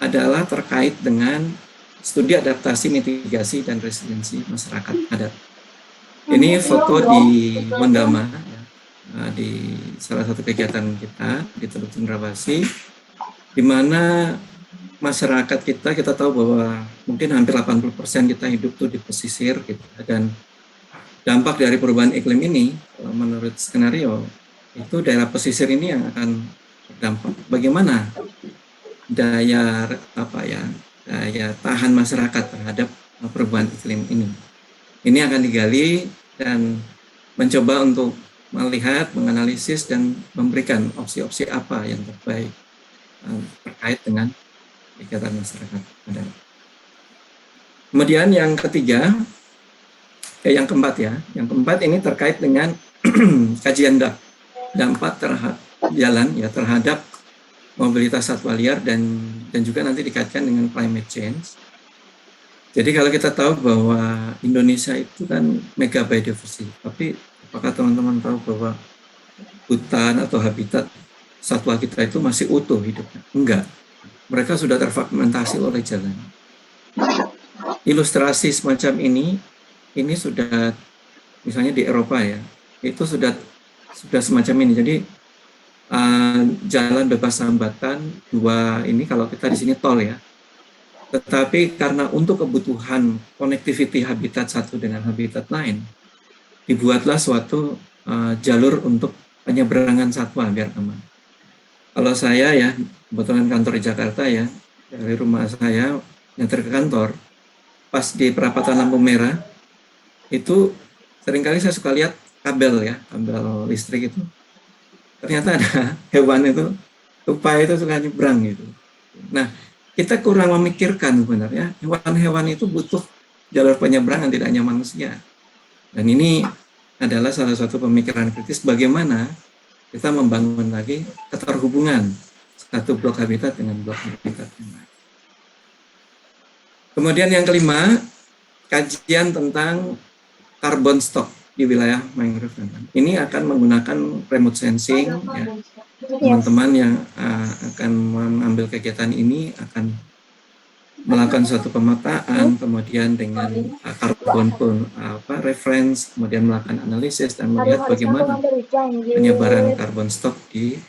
adalah terkait dengan studi adaptasi, mitigasi, dan resiliensi masyarakat adat. Ini foto di Mondama, ya, di salah satu kegiatan kita di Teluk Cendrawasih, di mana masyarakat kita tahu bahwa mungkin hampir 80% kita hidup tuh di pesisir, gitu, dan dampak dari perubahan iklim ini, menurut skenario, itu daerah pesisir ini yang akan berdampak. Bagaimana daya tahan masyarakat terhadap perubahan iklim ini. Ini akan digali dan mencoba untuk melihat, menganalisis, dan memberikan opsi-opsi apa yang terbaik terkait dengan kegiatan masyarakat adat. Kemudian yang ketiga, yang keempat ya, yang keempat ini terkait dengan kajian dampak terhadap jalan ya terhadap mobilitas satwa liar dan juga nanti dikaitkan dengan climate change. Jadi kalau kita tahu bahwa Indonesia itu kan mega biodiversity, tapi apakah teman-teman tahu bahwa hutan atau habitat satwa kita itu masih utuh hidupnya? Enggak. Mereka sudah terfragmentasi oleh jalan. Ilustrasi semacam ini sudah misalnya di Eropa ya, itu sudah semacam ini. Jadi jalan bebas hambatan dua ini kalau kita di sini tol ya. Tetapi karena untuk kebutuhan connectivity habitat satu dengan habitat lain, dibuatlah suatu jalur untuk penyeberangan satwa biar aman. Kalau saya ya, kebetulan kantor di Jakarta ya, dari rumah saya nyetir ke kantor, pas di perapatan lampu merah, itu seringkali saya suka lihat kabel ya, kabel listrik itu. Ternyata ada hewan itu, tupai itu suka nyebrang gitu. Nah, kita kurang memikirkan sebenarnya hewan-hewan itu butuh jalur penyeberangan, tidak hanya manusia. Dan ini adalah salah satu pemikiran kritis bagaimana kita membangun lagi keterhubungan satu blok habitat dengan blok habitat yang lain. Kemudian yang kelima, kajian tentang carbon stock di wilayah mangrove. Ini akan menggunakan remote sensing. Ya. Teman-teman yang akan mengambil kegiatan ini akan melakukan suatu pemetaan, kemudian dengan carbon reference, kemudian melakukan analisis dan melihat bagaimana penyebaran carbon stock di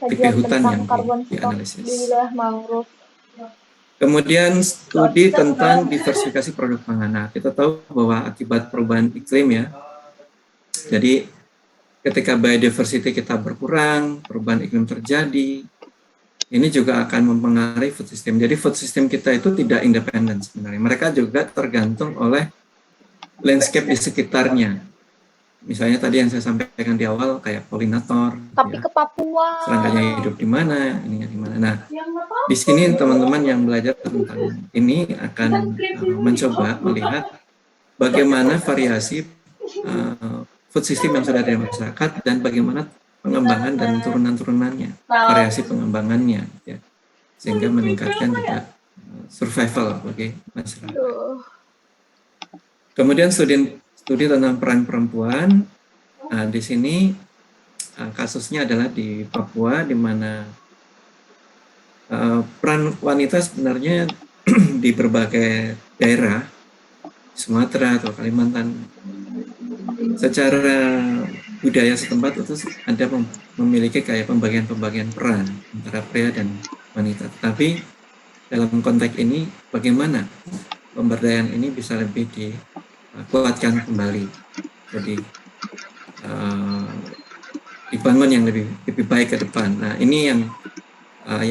tipe hutan yang dianalisis. Kemudian studi tentang diversifikasi produk pangan. Nah, kita tahu bahwa akibat perubahan iklim ya, jadi ketika biodiversity kita berkurang, perubahan iklim terjadi, ini juga akan mempengaruhi food system. Jadi food system kita itu tidak independen sebenarnya. Mereka juga tergantung oleh landscape di sekitarnya. Misalnya tadi yang saya sampaikan di awal kayak polinator. Tapi ya. ke Papua. Serangkanya hidup di mana, ininya di mana. Nah, di sini teman-teman yang belajar tentang ini akan mencoba melihat bagaimana variasi food system yang sudah ada di masyarakat dan bagaimana pengembangan dan turunan-turunannya, variasi pengembangannya, ya, sehingga meningkatkan juga survival bagi masyarakat. Kemudian studi tentang peran perempuan. Nah, di sini kasusnya adalah di Papua, di mana peran wanita sebenarnya di berbagai daerah, Sumatera atau Kalimantan, secara budaya setempat itu ada memiliki kayak pembagian peran antara pria dan wanita. Tapi dalam konteks ini bagaimana pemberdayaan ini bisa lebih dikuatkan kembali, jadi dibangun yang lebih baik ke depan. Nah, ini yang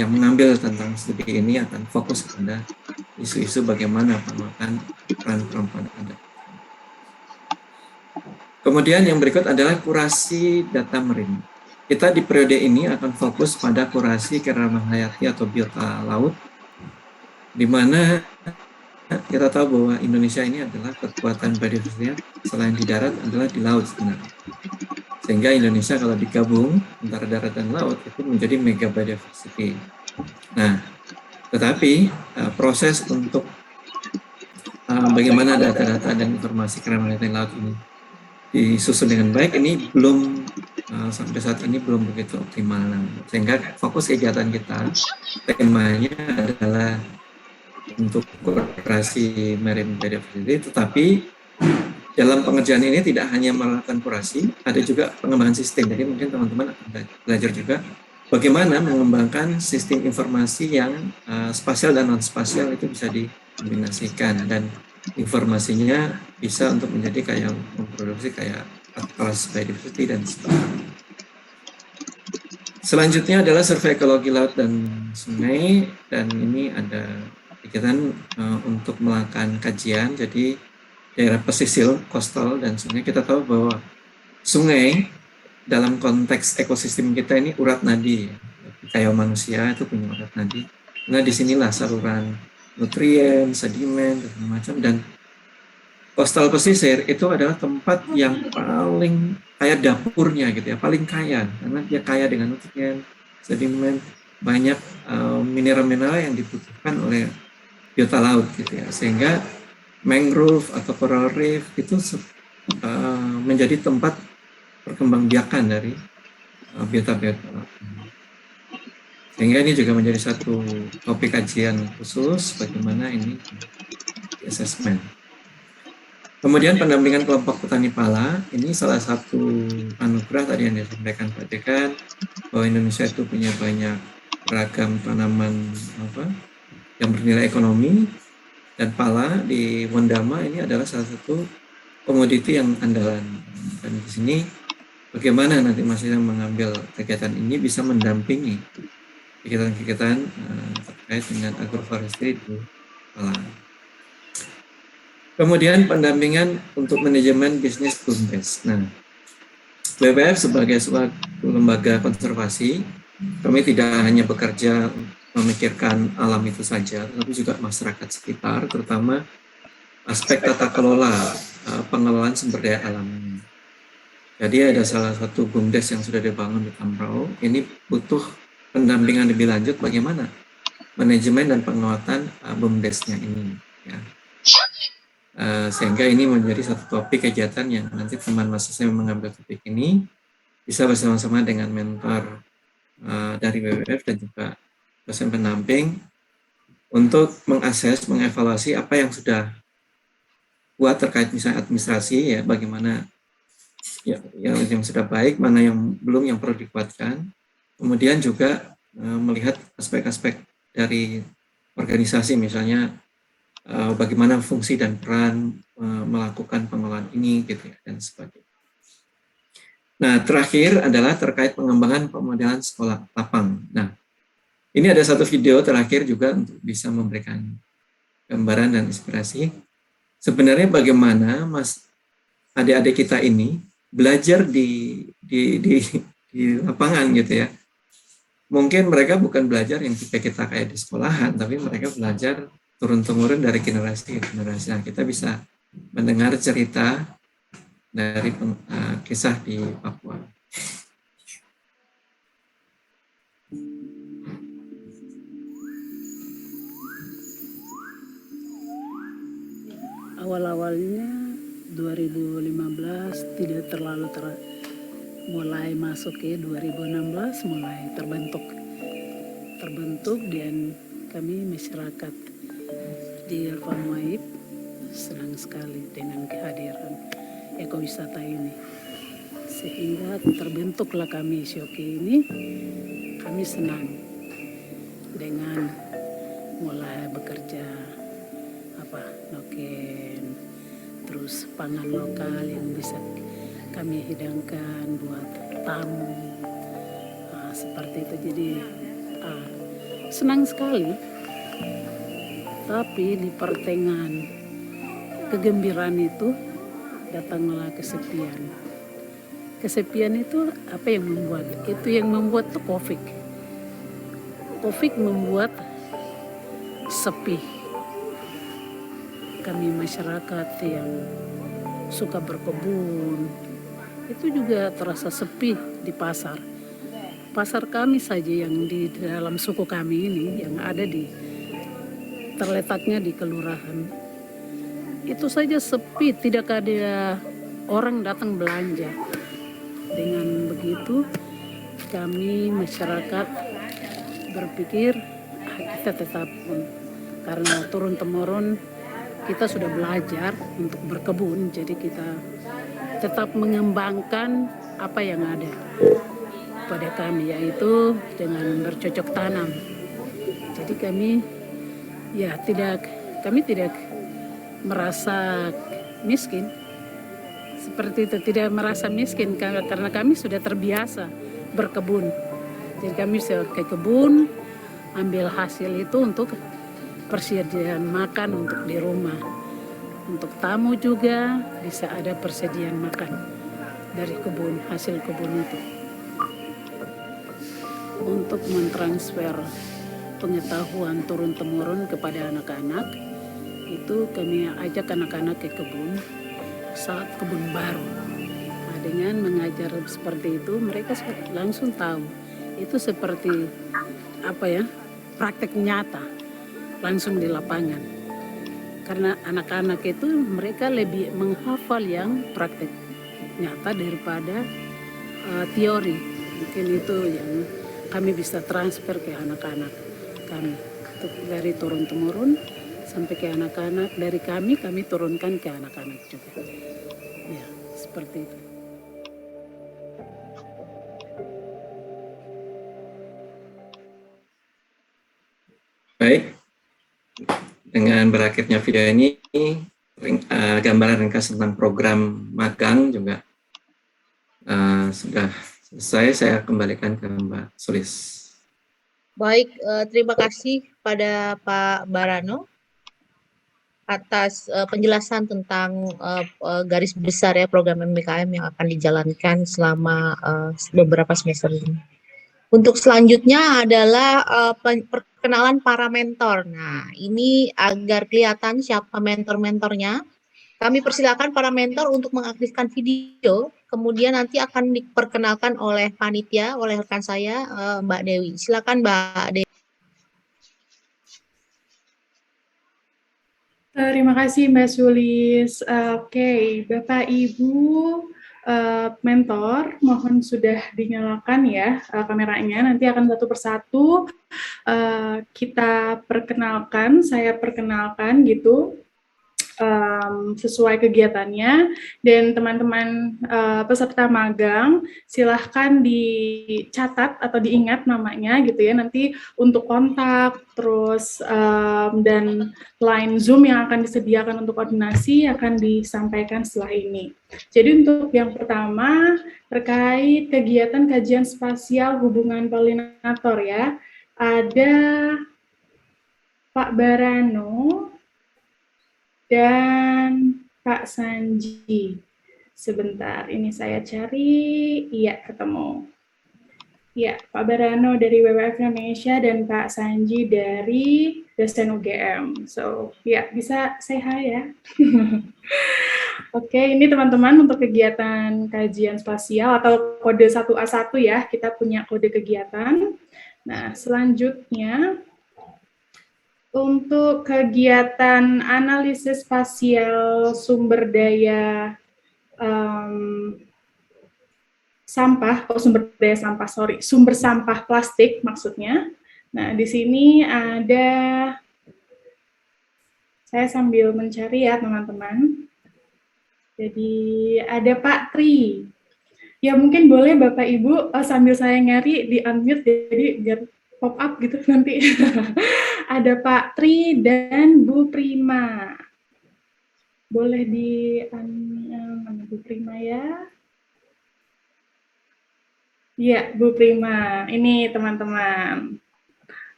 mengambil tentang studi ini akan fokus pada isu-isu bagaimana penguatan peran perempuan ada. Kemudian yang berikut adalah kurasi data marine. Kita di periode ini akan fokus pada kurasi keramahan hayati atau biota laut, di mana kita tahu bahwa Indonesia ini adalah kekuatan biodiversitas selain di darat adalah di laut sebenarnya. Sehingga Indonesia kalau digabung antara darat dan laut itu menjadi mega biodiversity. Nah, tetapi proses untuk bagaimana data-data dan informasi keramahan hayati laut ini disusun dengan baik ini belum sampai saat ini belum begitu optimal. Sehingga fokus kegiatan kita temanya adalah untuk kurasi marine biodiversity, tetapi dalam pengerjaan ini tidak hanya melakukan kurasi, ada juga pengembangan sistem. Jadi mungkin teman-teman akan belajar juga bagaimana mengembangkan sistem informasi yang spasial dan non spasial itu bisa dikombinasikan dan informasinya bisa untuk menjadi kayak memproduksi kayak atlas biodiversity dan sebagainya. Selanjutnya adalah survei ekologi laut dan sungai, dan ini ada kegiatan untuk melakukan kajian. Jadi daerah pesisir, coastal dan sungai, kita tahu bahwa sungai dalam konteks ekosistem kita ini urat nadi, kayak manusia itu punya urat nadi. Nah, disinilah saluran nutrien, sedimen, dan macam. Dan coastal pesisir itu adalah tempat yang paling kayak dapurnya gitu ya, paling kaya karena dia kaya dengan nutrien, sedimen, banyak mineral-mineral yang dibutuhkan oleh biota laut gitu ya, sehingga mangrove atau coral reef itu menjadi tempat perkembangbiakan dari biota-biota laut. Sehingga ini juga menjadi satu topik kajian khusus bagaimana ini assessment. Kemudian pendampingan kelompok petani pala, ini salah satu anugerah tadi yang disampaikan Pak Dekan, bahwa Indonesia itu punya banyak beragam tanaman yang bernilai ekonomi, dan pala di Wondama ini adalah salah satu komoditi yang andalan. Dan di sini bagaimana nanti masih mengambil kegiatan ini bisa mendampingi kegiatan-kegiatan terkait dengan agroforestry di pala. Kemudian pendampingan untuk manajemen bisnis BUMDes. Nah, WWF sebagai suatu lembaga konservasi, kami tidak hanya bekerja memikirkan alam itu saja, tapi juga masyarakat sekitar, terutama aspek tata kelola pengelolaan sumber daya alam. Jadi ada salah satu BUMDes yang sudah dibangun di Tamrau, ini butuh pendampingan lebih lanjut bagaimana manajemen dan penguatan BUMDesnya ini. Ya. Sehingga ini menjadi satu topik kegiatan yang nanti teman mahasiswa yang mengambil topik ini bisa bersama-sama dengan mentor dari WWF dan juga dosen pendamping untuk mengakses, mengevaluasi apa yang sudah buat terkait misalnya administrasi, ya bagaimana yang sudah baik, mana yang belum, yang perlu dikuatkan. Kemudian juga melihat aspek-aspek dari organisasi, misalnya bagaimana fungsi dan peran melakukan pengelolaan ini, gitu ya, dan sebagainya. Nah, terakhir adalah terkait pengembangan pemodelan sekolah lapang. Nah, ini ada satu video terakhir juga untuk bisa memberikan gambaran dan inspirasi. Sebenarnya bagaimana adik-adik kita ini belajar di lapangan gitu ya. Mungkin mereka bukan belajar yang kita kayak di sekolahan, tapi mereka belajar turun-temurun dari generasi ke generasi. Nah, kita bisa mendengar cerita dari kisah di Papua. Awal-awalnya 2015 tidak terlalu mulai masuk ke 2016 mulai terbentuk dan kami masyarakat di Irfan Waib senang sekali dengan kehadiran ekowisata ini, sehingga terbentuklah kami Syoki ini. Kami senang dengan mulai bekerja noken, terus pangan lokal yang bisa kami hidangkan buat tamu, seperti itu. Jadi senang sekali. Tapi di pertengahan kegembiraan itu datanglah kesepian. Kesepian itu apa yang membuat? Itu yang membuat tuh COVID. COVID membuat sepi. Kami masyarakat yang suka berkebun itu juga terasa sepi di pasar. Pasar kami saja yang di dalam suku kami ini yang ada terletaknya di kelurahan itu saja sepi, tidak ada orang datang belanja. Dengan begitu kami masyarakat berpikir kita tetap, karena turun-temurun kita sudah belajar untuk berkebun, jadi kita tetap mengembangkan apa yang ada pada kami, yaitu dengan bercocok tanam. Jadi kami tidak merasa miskin, seperti itu, tidak merasa miskin karena kami sudah terbiasa berkebun. Jadi kami ke kebun, ambil hasil itu untuk persediaan makan untuk di rumah. Untuk tamu juga bisa ada persediaan makan dari kebun, hasil kebun itu. Untuk mentransfer pengetahuan turun-temurun kepada anak-anak, itu kami ajak anak-anak ke kebun saat kebun baru. Nah, dengan mengajar seperti itu, mereka langsung tahu. Itu seperti praktek nyata. Langsung di lapangan, karena anak-anak itu mereka lebih menghafal yang praktek nyata daripada teori. Mungkin itu yang kami bisa transfer ke anak-anak kami, dari turun-temurun sampai ke anak-anak, dari kami turunkan ke anak-anak juga. Ya, seperti itu. Baik. Dengan berakhirnya video ini, gambaran ringkas tentang program magang juga sudah selesai. Saya kembalikan ke Mbak Sulis. Baik, terima kasih pada Pak Barano atas penjelasan tentang garis besar ya program MBKM yang akan dijalankan selama beberapa semester ini. Untuk selanjutnya adalah perkenalan para mentor. Nah, ini agar kelihatan siapa mentor-mentornya. Kami persilakan para mentor untuk mengaktifkan video, kemudian nanti akan diperkenalkan oleh panitia, oleh rekan saya, Mbak Dewi. Silakan Mbak Dewi. Terima kasih Mbak Sulis. Oke, Bapak Ibu mentor, mohon sudah dinyalakan ya kameranya. Nanti akan satu persatu kita perkenalkan, saya perkenalkan gitu. Sesuai kegiatannya, dan teman-teman peserta magang silahkan dicatat atau diingat namanya gitu ya, nanti untuk kontak terus dan line Zoom yang akan disediakan untuk koordinasi akan disampaikan setelah ini. Jadi untuk yang pertama terkait kegiatan kajian spasial hubungan polinator ya, ada Pak Barano dan Pak Sanji. Sebentar, ini saya cari. Iya, ketemu. Ya, Pak Barano dari WWF Indonesia dan Pak Sanji dari dosen UGM. So, ya, bisa say hi ya. Oke, ini teman-teman untuk kegiatan kajian spasial atau kode 1A1 ya, kita punya kode kegiatan. Nah, selanjutnya untuk kegiatan analisis spasial sumber daya sumber sampah plastik maksudnya. Nah, di sini ada, saya sambil mencari ya teman-teman. Jadi ada Pak Tri. Ya mungkin boleh Bapak Ibu sambil saya nyari di unmute jadi biar pop up gitu nanti. Ada Pak Tri dan Bu Prima. Boleh di mana Bu Prima ya? Iya, Bu Prima. Ini teman-teman.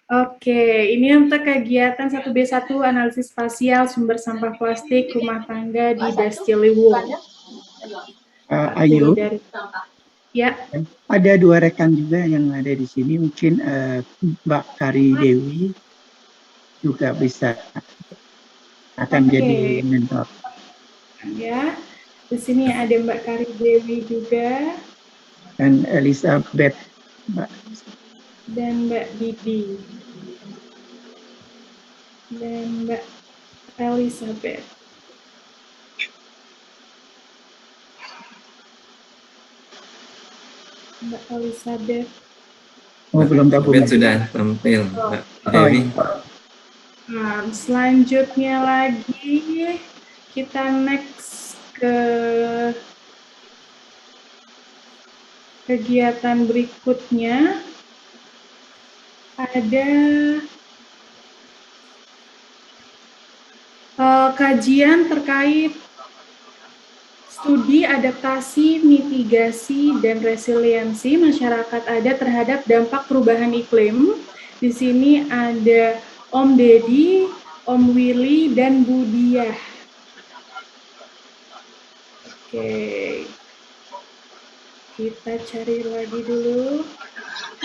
Oke, ini untuk kegiatan 1B1 analisis spasial sumber sampah plastik rumah tangga di Das Ciliwung. Ayu, ya. Ada dua rekan juga yang ada di sini, mungkin Mbak Kari Dewi juga bisa akan jadi mentor. Ya, di sini ada Mbak Kari Dewi juga. Dan Elizabeth, Mbak. Dan Mbak Didi. Dan Mbak Elizabeth. Mbak Elizabeth. Oh, belum gabung. Sudah tampil, Mbak Dewi. Nah, selanjutnya lagi kita next ke kegiatan berikutnya. Ada kajian terkait studi adaptasi, mitigasi, dan resiliensi masyarakat adat terhadap dampak perubahan iklim. Di sini ada Om Dedi, Om Willy, dan Bu Diah. Oke. Kita cari lagi dulu.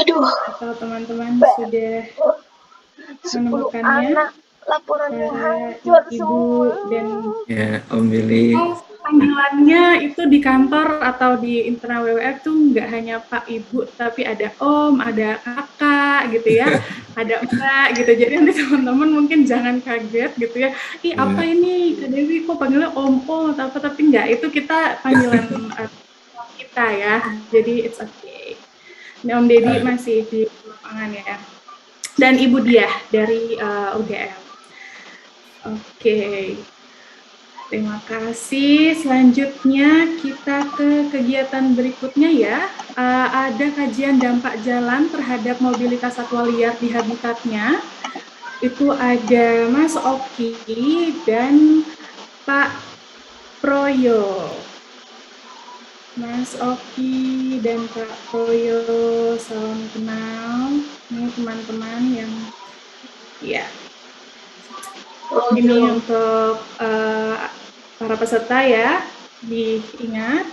Aduh. Atau teman-teman sudah menemukannya. Laporannya hancur Ibu dan ya, Om Willy. Panggilannya itu di kantor atau di internal WWF tuh nggak hanya Pak Ibu, tapi ada Om, ada Kakak gitu ya, ada Mbak gitu. Jadi nanti teman-teman mungkin jangan kaget gitu ya. Ih apa ini Kak Dewi kok panggilnya Om atau apa, tapi nggak, itu kita panggilan kita ya. Jadi it's okay. Nah, Om Dedi masih di lapangan ya. Dan Ibu Diah dari UGM. Oke. Terima kasih. Selanjutnya kita ke kegiatan berikutnya ya. Ada kajian dampak jalan terhadap mobilitas satwa liar di habitatnya. Itu ada Mas Oki dan Pak Proyo. Mas Oki dan Pak Proyo, salam kenal. Ini teman-teman yang ya. Ini untuk para peserta ya, diingat.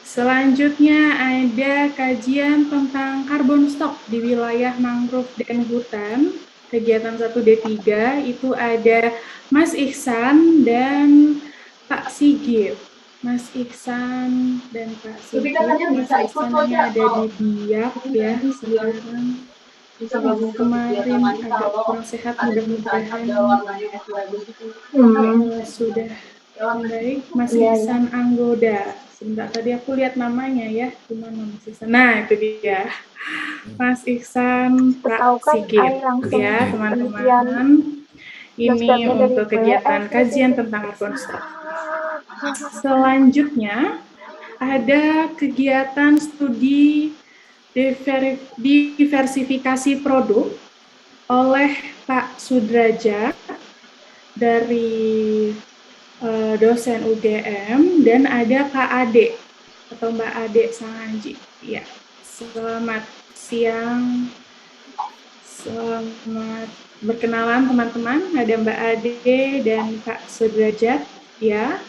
Selanjutnya ada kajian tentang carbon stock di wilayah mangrove dan hutan. Kegiatan 1D3 itu ada Mas Ihsan dan Pak Sigit, Mas Iksan dan Pak Sigit. Mas Iksan ini ada di Biak ya sekarang. Kemarin agak kurang sehat, mudah-mudahan sudah membaik. Mas Iksan Anggoda. Sebentar, tadi aku lihat namanya ya, gimana Mas Iksan? Nah, itu dia. Mas Iksan Pak Sigit ya, teman-teman. Ini untuk kegiatan kajian tentang konstruk. Selanjutnya ada kegiatan studi diversifikasi produk oleh Pak Sudrajat dari dosen UGM dan ada Pak Ade atau Mbak Ade Sangaji. Ya, selamat siang. Selamat berkenalan teman-teman. Ada Mbak Ade dan Pak Sudrajat ya.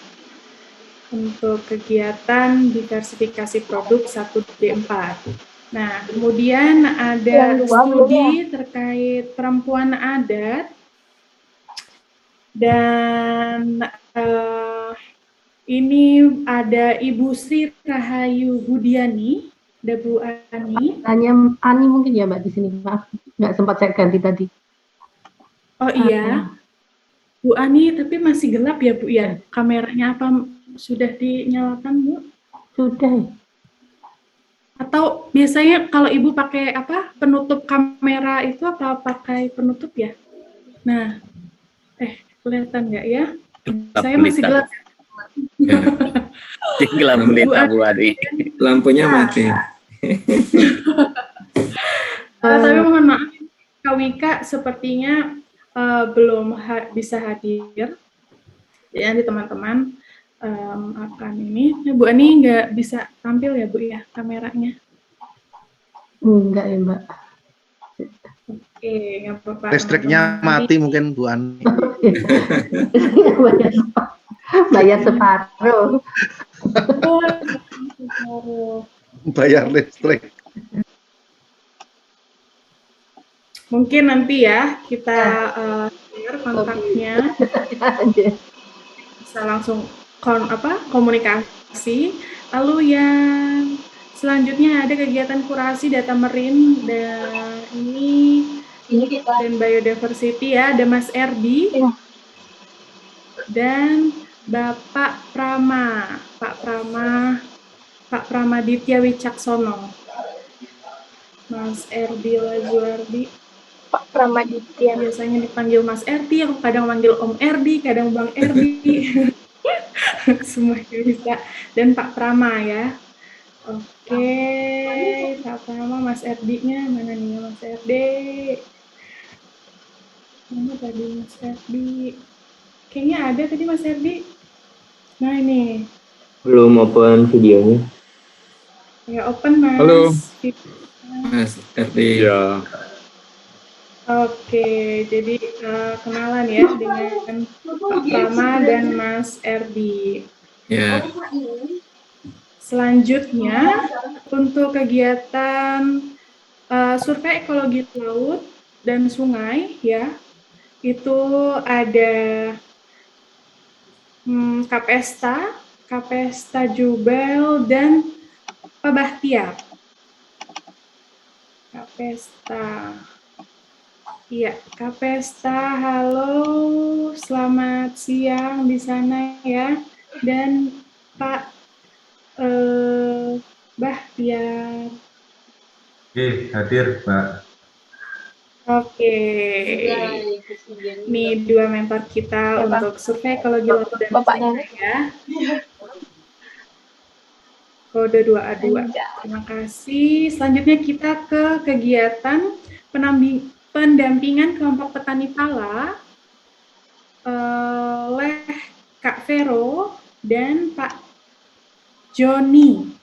Untuk kegiatan diversifikasi produk 1D4. Nah, kemudian ada studi terkait perempuan adat dan ini ada Ibu Sri Rahayu Budiani, ada Bu Ani. Tanya Ani mungkin ya Mbak di sini, maaf nggak sempat saya ganti tadi. Oh iya, Bu Ani, tapi masih gelap ya Bu ya? Kameranya apa sudah dinyalakan Bu? Sudah. Atau biasanya kalau Ibu pakai apa penutup kamera itu apa pakai penutup ya? Nah, kelihatan nggak ya? Saya masih gelap. Gelap menita Bu Adi. Lampunya mati. Tapi mohon maaf, Kak Wika sepertinya belum bisa hadir. Ya, teman-teman akan ini. Bu Ani nggak bisa tampil ya Bu ya kameranya? Enggak ya Mbak. Oke, nggak apa-apa. Listriknya mati mungkin Bu Ani. Bayar separuh. Bayar listrik. Mungkin nanti ya kita share kontaknya. Bisa langsung komunikasi. Lalu yang selanjutnya ada kegiatan kurasi data marine dan ini dan biodiversity ya, ada Mas Erdi dan Bapak Prama, Pak Pramaditya Wicaksono, Mas Erdi Lajuardi. Pak Pramaditya. Biasanya dipanggil Mas Erdi, aku kadang manggil Om Erdi, kadang Bang Erdi. Semuanya bisa. Dan Pak Prama ya. Oke, Pak Prama, Mas Erdi-nya mana nih Mas Erdi? Mana tadi Mas Erdi? Kayaknya ada tadi Mas Erdi. Nah ini. Belum open videonya. Ya open Mas. Halo. Mas Erdi. Ya. Oke, jadi kenalan ya dengan Pak Prama dan Mas Erdi. Ya. Selanjutnya untuk kegiatan survei ekologi laut dan sungai ya, itu ada Kapesta Jubel dan Pak Bahtiar. Kapesta. Iya, Kapesta, halo, selamat siang di sana ya. Dan Pak Bahtiar. Oke, hadir, Mbak. Oke. Ini dua mentor kita untuk survei ekologi laut dan sungai ya. Kode 2A2. Terima kasih. Selanjutnya kita ke kegiatan pendampingan kelompok petani pala oleh Kak Vero dan Pak Joni.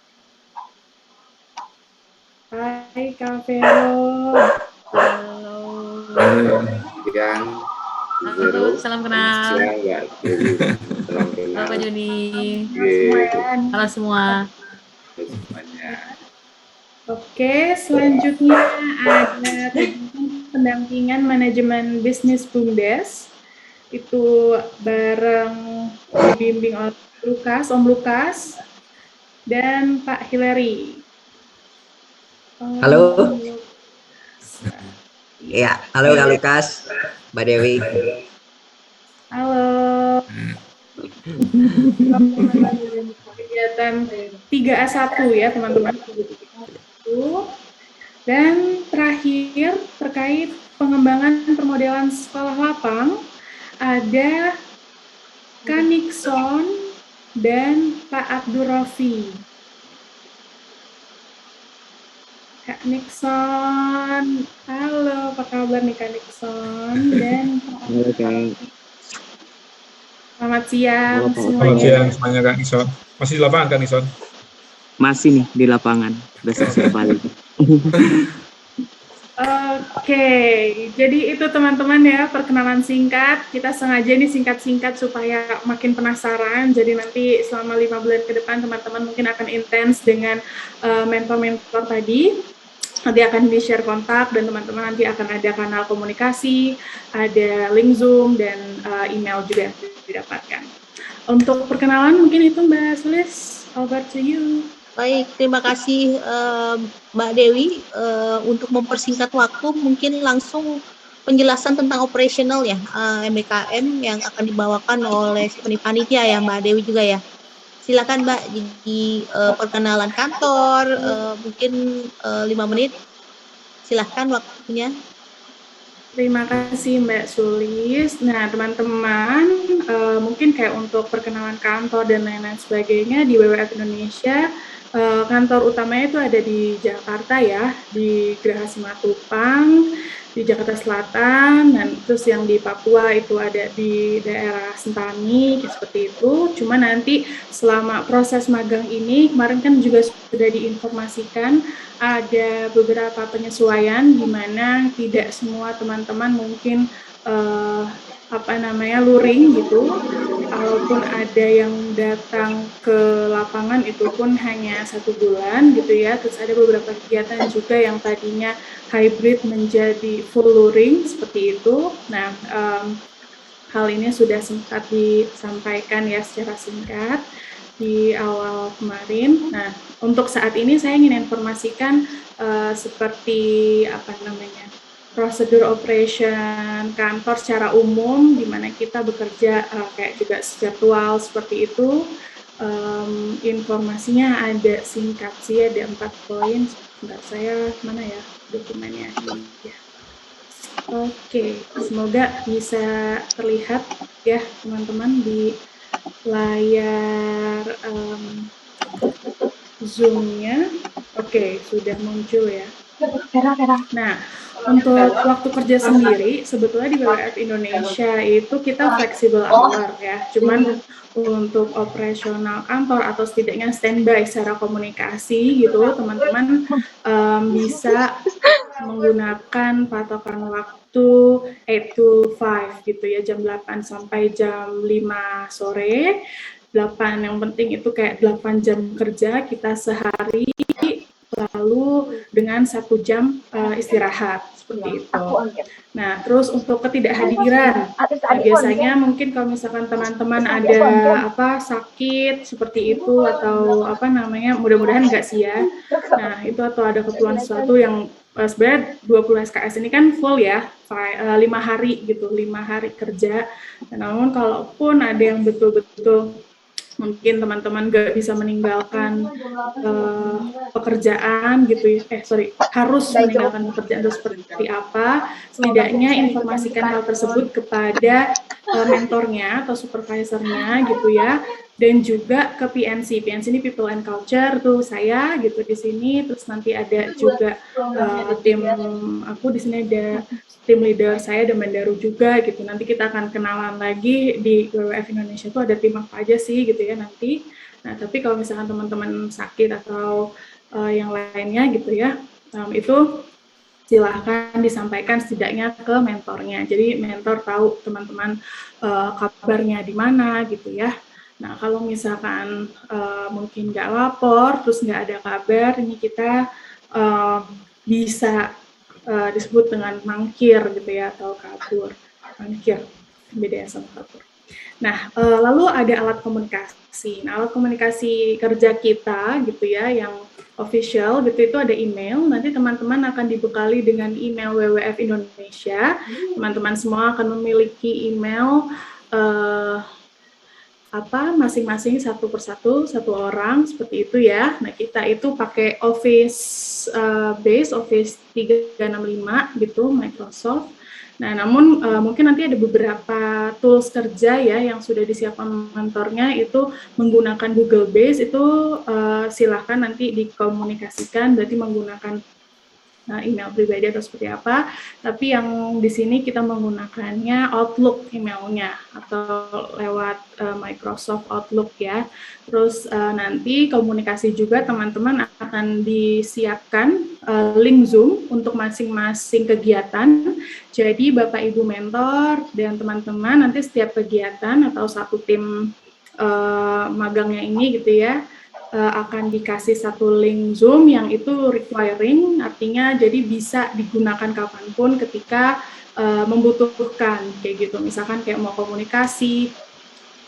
Hai Kak Vero. Halo. Siang. Halo, salam kenal. Siang, Mbak. Salam kenal. Halo Pak Joni. Halo semua. Semuanya. Oke, selanjutnya ada pendampingan manajemen bisnis BUMDes itu bareng dibimbing oleh Om Lukas, dan Pak Hillary. Halo. Ya, halo Kak Lukas, Mbak Dewi. Halo. Kegiatan 3A1 ya teman-teman. Dan terakhir terkait pengembangan permodelan sekolah lapang, ada Kak Nixon dan Pak Abdur Rafi. Kak Nixon, halo, apa kabar nih Kak Nixon dan Pak Abdur Rafi? Selamat siang semuanya. Selamat siang semuanya Kak Nixon. Masih di lapangan Kak Nixon? Masih nih di lapangan, udah selesai balik. Oke, jadi itu teman-teman ya perkenalan singkat. Kita sengaja ini singkat-singkat supaya makin penasaran. Jadi nanti selama 5 bulan ke depan teman-teman mungkin akan intens dengan mentor-mentor tadi. Nanti akan di-share kontak dan teman-teman nanti akan ada kanal komunikasi, ada link Zoom dan email juga yang didapatkan. Untuk perkenalan mungkin itu Mbak Sulis, over to you. Baik, terima kasih Mbak Dewi. Untuk mempersingkat waktu, mungkin langsung penjelasan tentang operasional ya, MBKM yang akan dibawakan oleh panitia ya, Mbak Dewi juga ya. Silakan Mbak, di perkenalan kantor, mungkin 5 menit. Silakan waktunya. Terima kasih Mbak Sulis. Nah teman-teman, mungkin kayak untuk perkenalan kantor dan lain-lain sebagainya di WWF Indonesia, kantor utamanya itu ada di Jakarta ya, di Geraha Simatupang, di Jakarta Selatan, dan terus yang di Papua itu ada di daerah Sentani, seperti itu. Cuma nanti selama proses magang ini, kemarin kan juga sudah diinformasikan, ada beberapa penyesuaian di mana tidak semua teman-teman mungkin luring gitu. Kalaupun ada yang datang ke lapangan itu pun hanya 1 bulan gitu ya. Terus ada beberapa kegiatan juga yang tadinya hybrid menjadi full luring seperti itu. Nah, hal ini sudah sempat disampaikan ya secara singkat di awal kemarin. Nah, untuk saat ini saya ingin informasikan seperti prosedur operation kantor secara umum, di mana kita bekerja kayak juga jadwal seperti itu. Informasinya ada singkat sih, ada 4 poin. Sebentar, saya mana ya dokumennya ini ya. Oke, semoga bisa terlihat ya teman-teman di layar Zoom-nya. Oke, sudah muncul ya. Nah, untuk waktu kerja sendiri, sebetulnya di WWF Indonesia itu kita fleksibel hour ya. Cuman untuk operasional kantor atau setidaknya standby secara komunikasi gitu, teman-teman bisa menggunakan patokan waktu 8 to 5 gitu ya, jam 8 sampai jam 5 sore. 8 yang penting itu kayak 8 jam kerja kita sehari, lalu dengan 1 jam istirahat seperti itu. Nah, terus untuk ketidakhadiran, biasanya mungkin kalau misalkan teman-teman ada sakit seperti itu atau mudah-mudahan enggak sih ya. Nah, itu atau ada keperluan sesuatu yang sebenarnya 20 SKS ini kan full ya, 5 hari gitu, 5 hari kerja. Namun kalaupun ada yang betul-betul mungkin teman-teman nggak bisa meninggalkan pekerjaan gitu ya, harus meninggalkan pekerjaan itu seperti apa, setidaknya informasikan hal tersebut kepada mentornya atau supervisornya gitu ya, dan juga ke PNC. PNC ini People and Culture tuh saya gitu di sini, terus nanti ada juga tim aku di sini ada tim leader saya dan Mandaru juga gitu. Nanti kita akan kenalan lagi di WWF Indonesia itu ada tim apa aja sih gitu ya nanti. Nah, tapi kalau misalkan teman-teman sakit atau yang lainnya gitu ya, itu silahkan disampaikan setidaknya ke mentornya. Jadi mentor tahu teman-teman kabarnya di mana gitu ya. Nah, kalau misalkan mungkin nggak lapor, terus nggak ada kabar, ini kita bisa disebut dengan mangkir gitu ya, atau kabur, mangkir. BDSM Singapura. Nah, lalu ada alat komunikasi. Nah, alat komunikasi kerja kita gitu ya, yang official gitu itu ada email. Nanti teman-teman akan dibekali dengan email WWF Indonesia. Teman-teman semua akan memiliki email masing-masing satu persatu, satu orang seperti itu ya. Nah, kita itu pakai Office base Office 365 gitu, Microsoft. Nah, namun mungkin nanti ada beberapa tools kerja ya yang sudah disiapkan mentornya itu menggunakan Google Base itu silahkan nanti dikomunikasikan, berarti menggunakan email pribadi atau seperti apa. Tapi yang di sini kita menggunakannya Outlook emailnya atau lewat Microsoft Outlook ya. Terus nanti komunikasi juga teman-teman akan disiapkan link Zoom untuk masing-masing kegiatan. Jadi Bapak Ibu mentor dan teman-teman nanti setiap kegiatan atau satu tim magangnya ini gitu ya, akan dikasih satu link Zoom yang itu requiring, artinya jadi bisa digunakan kapanpun ketika membutuhkan kayak gitu. Misalkan kayak mau komunikasi,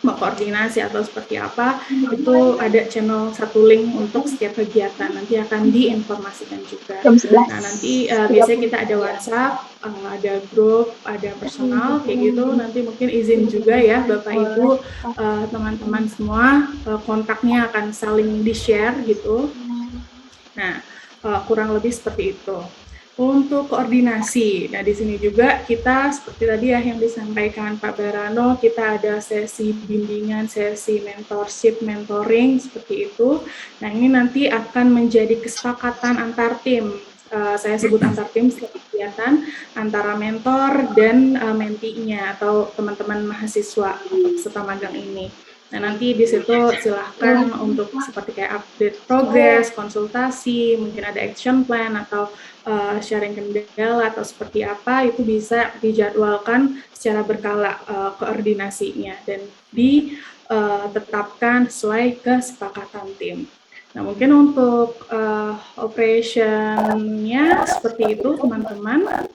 mau koordinasi atau seperti apa, itu ada channel satu link untuk setiap kegiatan, nanti akan diinformasikan juga. Nah, nanti biasanya kita ada WhatsApp, ada grup, ada personal, kayak gitu, nanti mungkin izin juga ya Bapak Ibu, teman-teman semua, kontaknya akan saling di-share gitu. Nah, kurang lebih seperti itu. Untuk koordinasi, nah di sini juga kita seperti tadi ya yang disampaikan Pak Barano, kita ada sesi bimbingan, sesi mentorship, mentoring seperti itu. Nah ini nanti akan menjadi kesepakatan antar tim, saya sebut antar tim setelah kegiatan antara mentor dan mentinya atau teman-teman mahasiswa peserta magang ini. Nah nanti di situ silahkan untuk seperti kayak update progress, konsultasi, mungkin ada action plan atau sharing kendala atau seperti apa, itu bisa dijadwalkan secara berkala koordinasinya dan ditetapkan sesuai kesepakatan tim. Nah mungkin untuk operationnya seperti itu teman-teman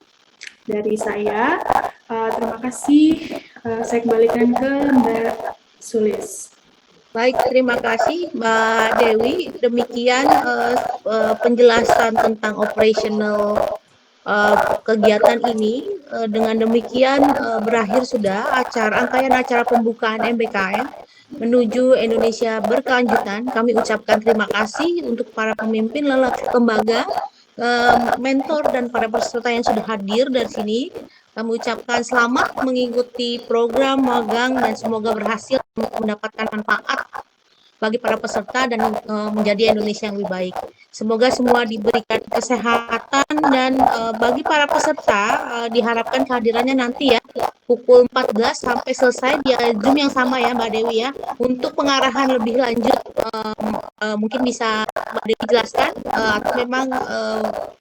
dari saya. Terima kasih. Saya kembalikan ke Mbak Sulis. Baik, terima kasih Mbak Dewi. Demikian penjelasan tentang operational kegiatan ini. Dengan demikian berakhir sudah rangkaian acara pembukaan MBKM menuju Indonesia berkelanjutan. Kami ucapkan terima kasih untuk para pemimpin lembaga, mentor dan para peserta yang sudah hadir dari sini. Kami ucapkan selamat mengikuti program magang dan semoga berhasil mendapatkan manfaat bagi para peserta dan menjadi Indonesia yang lebih baik. Semoga semua diberikan kesehatan dan bagi para peserta diharapkan kehadirannya nanti ya pukul 14 sampai selesai di Zoom yang sama ya Mbak Dewi ya. Untuk pengarahan lebih lanjut mungkin bisa Mbak Dewi jelaskan atau memang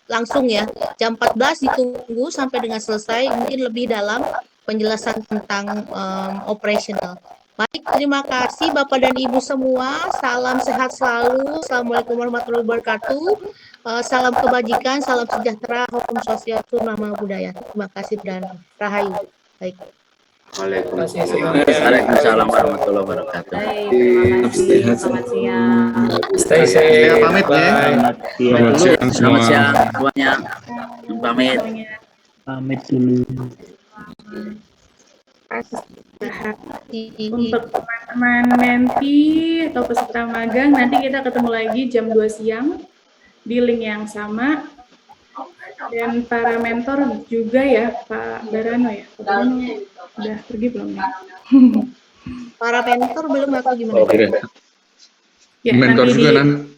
langsung ya jam 14 ditunggu sampai dengan selesai, mungkin lebih dalam penjelasan tentang operational. Baik, terima kasih Bapak dan Ibu semua. Salam sehat selalu. Assalamualaikum warahmatullahi wabarakatuh. Salam kebajikan, salam sejahtera, hukum sosial, nama budaya. Terima kasih dan rahayu. Baik. Waalaikumsalam warahmatullahi wabarakatuh. Selamat siang. Stay safe. Pamit ya. Selamat siang semuanya. Pamit. Pamit dulu. Untuk teman-teman menti atau peserta magang, nanti kita ketemu lagi jam 2 siang di link yang sama. Dan para mentor juga ya, Pak Barano ya. Pak Barano udah pergi belum ya? Para mentor belum atau gimana? Ya, mentor juga nanti